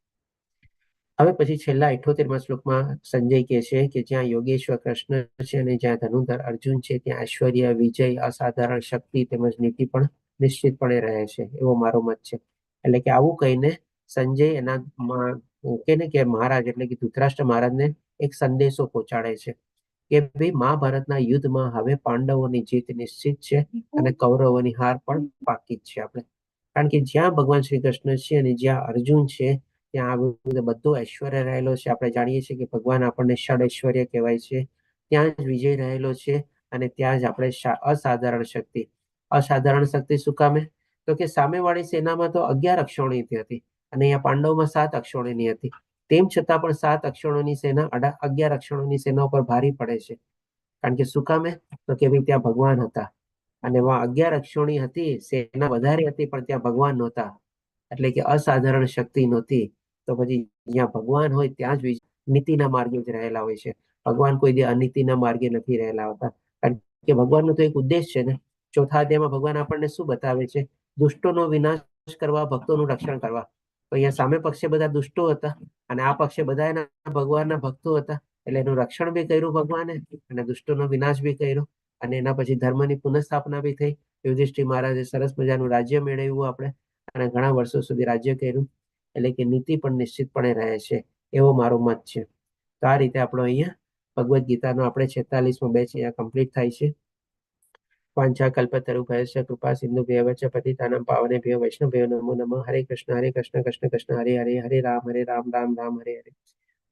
હવે પછી છેલ્લા 78માં શ્લોકમાં સંજય કહે છે કે જ્યાં યોગેશ્વર કૃષ્ણ છે અને જ્યાં ધનુધર અર્જુન છે ત્યાં ઐશ્વર્ય, વિજય, અસાધારણ શક્તિ તેમજ નીતિ પણ નિશ્ચિતપણે રહે છે, એવો મારો મત છે. એટલે કે આવું કહીને સંજય એના કે મહારાજ એટલે કે ધૃતરાષ્ટ્ર મહારાજને એક સંદેશો પહોંચાડે છે કે ભાઈ મહાભારતના યુદ્ધમાં હવે પાંડવોની જીત નિશ્ચિત છે અને કૌરવોની હાર પણ પાકી જ છે આપણે. કારણ કે જ્યાં ભગવાન શ્રી કૃષ્ણ છે અને જ્યાં અર્જુન છે ત્યાં બધો ઐશ્વર્ય રહેલો છે. આપણે જાણીએ છીએ કે ભગવાન આપણને ષડ ઐશ્વર્ય કહેવાય છે. ત્યાં જ વિજય રહેલો છે અને ત્યાં જ આપણે અસાધારણ શક્તિ શું કામે? તો કે સામેવાળી સેનામાં તો 11 અક્ષોણીથી હતી અને અહીંયા પાંડવમાં 7 અક્ષોણીની હતી. તેમ છતાં પણ 7 અક્ષોણોની સેના 11 અક્ષોણોની સેના ઉપર ભારી પડે છે. કારણ કે શું કામે? તો કે ભાઈ ત્યાં ભગવાન હતા અને 11 અક્ષોણી હતી, સેના વધારે હતી પણ ત્યાં ભગવાન નહોતા, એટલે કે અસાધારણ શક્તિ નહોતી. તો પછી જ્યાં ભગવાન હોય ત્યાં જ નીતિના માર્ગે જ રહેલા હોય છે. ભગવાન કોઈ દી અનીતિના માર્ગે નથી રહેલા હોતા. કારણ કે ભગવાનનો તો એક ઉદ્દેશ છે ને. ચોથા અધ્યાયમાં ભગવાન આપણને શું બતાવે છે? દુષ્ટોનો વિનાશ કરવા, ભક્તોનું રક્ષણ કરવા. તો અહીંયા સામે પક્ષે બધા દુષ્ટો હતા અને આ પક્ષે બધા એના ભગવાનના ભક્તો હતા. એટલે એનું રક્ષણ બી કર્યું ભગવાને અને દુષ્ટોનો વિનાશ બી કર્યો અને એના પછી ધર્મની પુનઃસ્થાપના બી થઈ. યુધિષ્ઠિર મહારાજે સરસ મજાનું રાજ્ય મેળવ્યું આપણે અને ઘણા વર્ષો સુધી રાજ્ય કર્યું. એટલે કે નીતિ પણ નિશ્ચિતપણે રહે છે, એવો મારો મત છે. તો આ રીતે આપણો અહીંયા ભગવદ્ ગીતાનો આપણે 46મો બેચ અહીંયા કમ્પ્લીટ થાય છે. વાંછા કલ્પતરુભ્યશ્ચ કૃપા સિંધુભ્યઃ ચ પતિતાનાં પાવનેભ્યો વૈષ્ણવેભ્યો નમો નમઃ. હરે કૃષ્ણ કૃષ્ણ કૃષ્ણ હરે હરે, હરે રામ રામ રામ હરે હરે.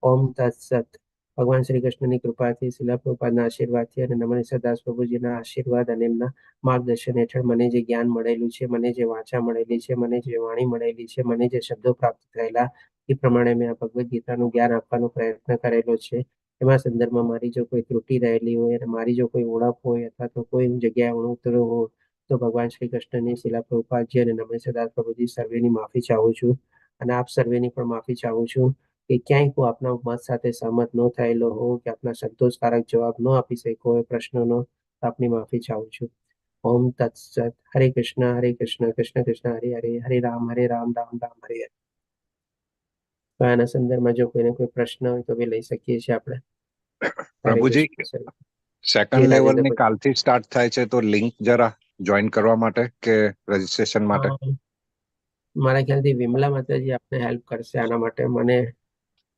ઓમ તત્સત. ભગવાન શ્રી કૃષ્ણની કૃપાથી, શીલા પ્રભુપાદના આશીર્વાદથી અને નમઃ સદાસ પ્રભુજીના આશીર્વાદ અને એમના માર્ગદર્શન હેઠળ મને જે જ્ઞાન મળેલું છે, મને જે વાંચા મળેલી છે, મને જે વાણી મળેલી છે, મને જે શબ્દો પ્રાપ્ત થયેલા એ પ્રમાણે મેં આ ભગવદ્ ગીતાનું જ્ઞાન આપવાનો પ્રયત્ન કરેલો છે. એમાં સંદર્ભમાં મારી જો કોઈ ત્રુટિ રહેલી હોય અને મારી જો કોઈ ઓળખ હોય અથવા તો કોઈ જગ્યાએ ઉણુતરો હોય તો ભગવાન શ્રી કૃષ્ણની, શીલા પ્રભુપાદજી અને નમઃ સદાસ પ્રભુજી સર્વેની માફી ચાહું છું અને આપ સર્વેની પણ માફી ચાહું છું કે ક્યાંય હું આપના મત સાથે સહમત ન થયેલો હોઉં કે આપના સંતોષકારક જવાબ ન આપી શક્યો હોય પ્રશ્નોનો, આપની માફી ચાહું છું. ઓમ તત્સત. હરે કૃષ્ણ કૃષ્ણ કૃષ્ણ હરે હરે, હરે રામ રામ રામ હરે હરે. તો આના સંદર્ભમાં જો કોઈને કોઈ પ્રશ્ન હોય તો બી લઈ શકીએ છીએ આપણે. હરે પ્રભુજી, કૃષ્ણ. સેકન્ડ જી લેવલ ની રાજેન્દ્રભાઈ. કાલથી સ્ટાર્ટ થાય છે, તો લિંક જરા જોઈન કરવા માટે કે રજીસ્ટ્રેશન માટે. મારા ખ્યાલથી વિમલા માતાજી આપને હેલ્પ કરશે આના માટે. મને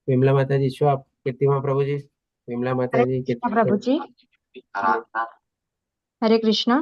વિમલા માતાજી છો આપ કીર્તિમાં પ્રભુજી? વિમલા હરે માતાજી કૃષ્ણ કીર્તિ પ્રભુજી. હરે કૃષ્ણ.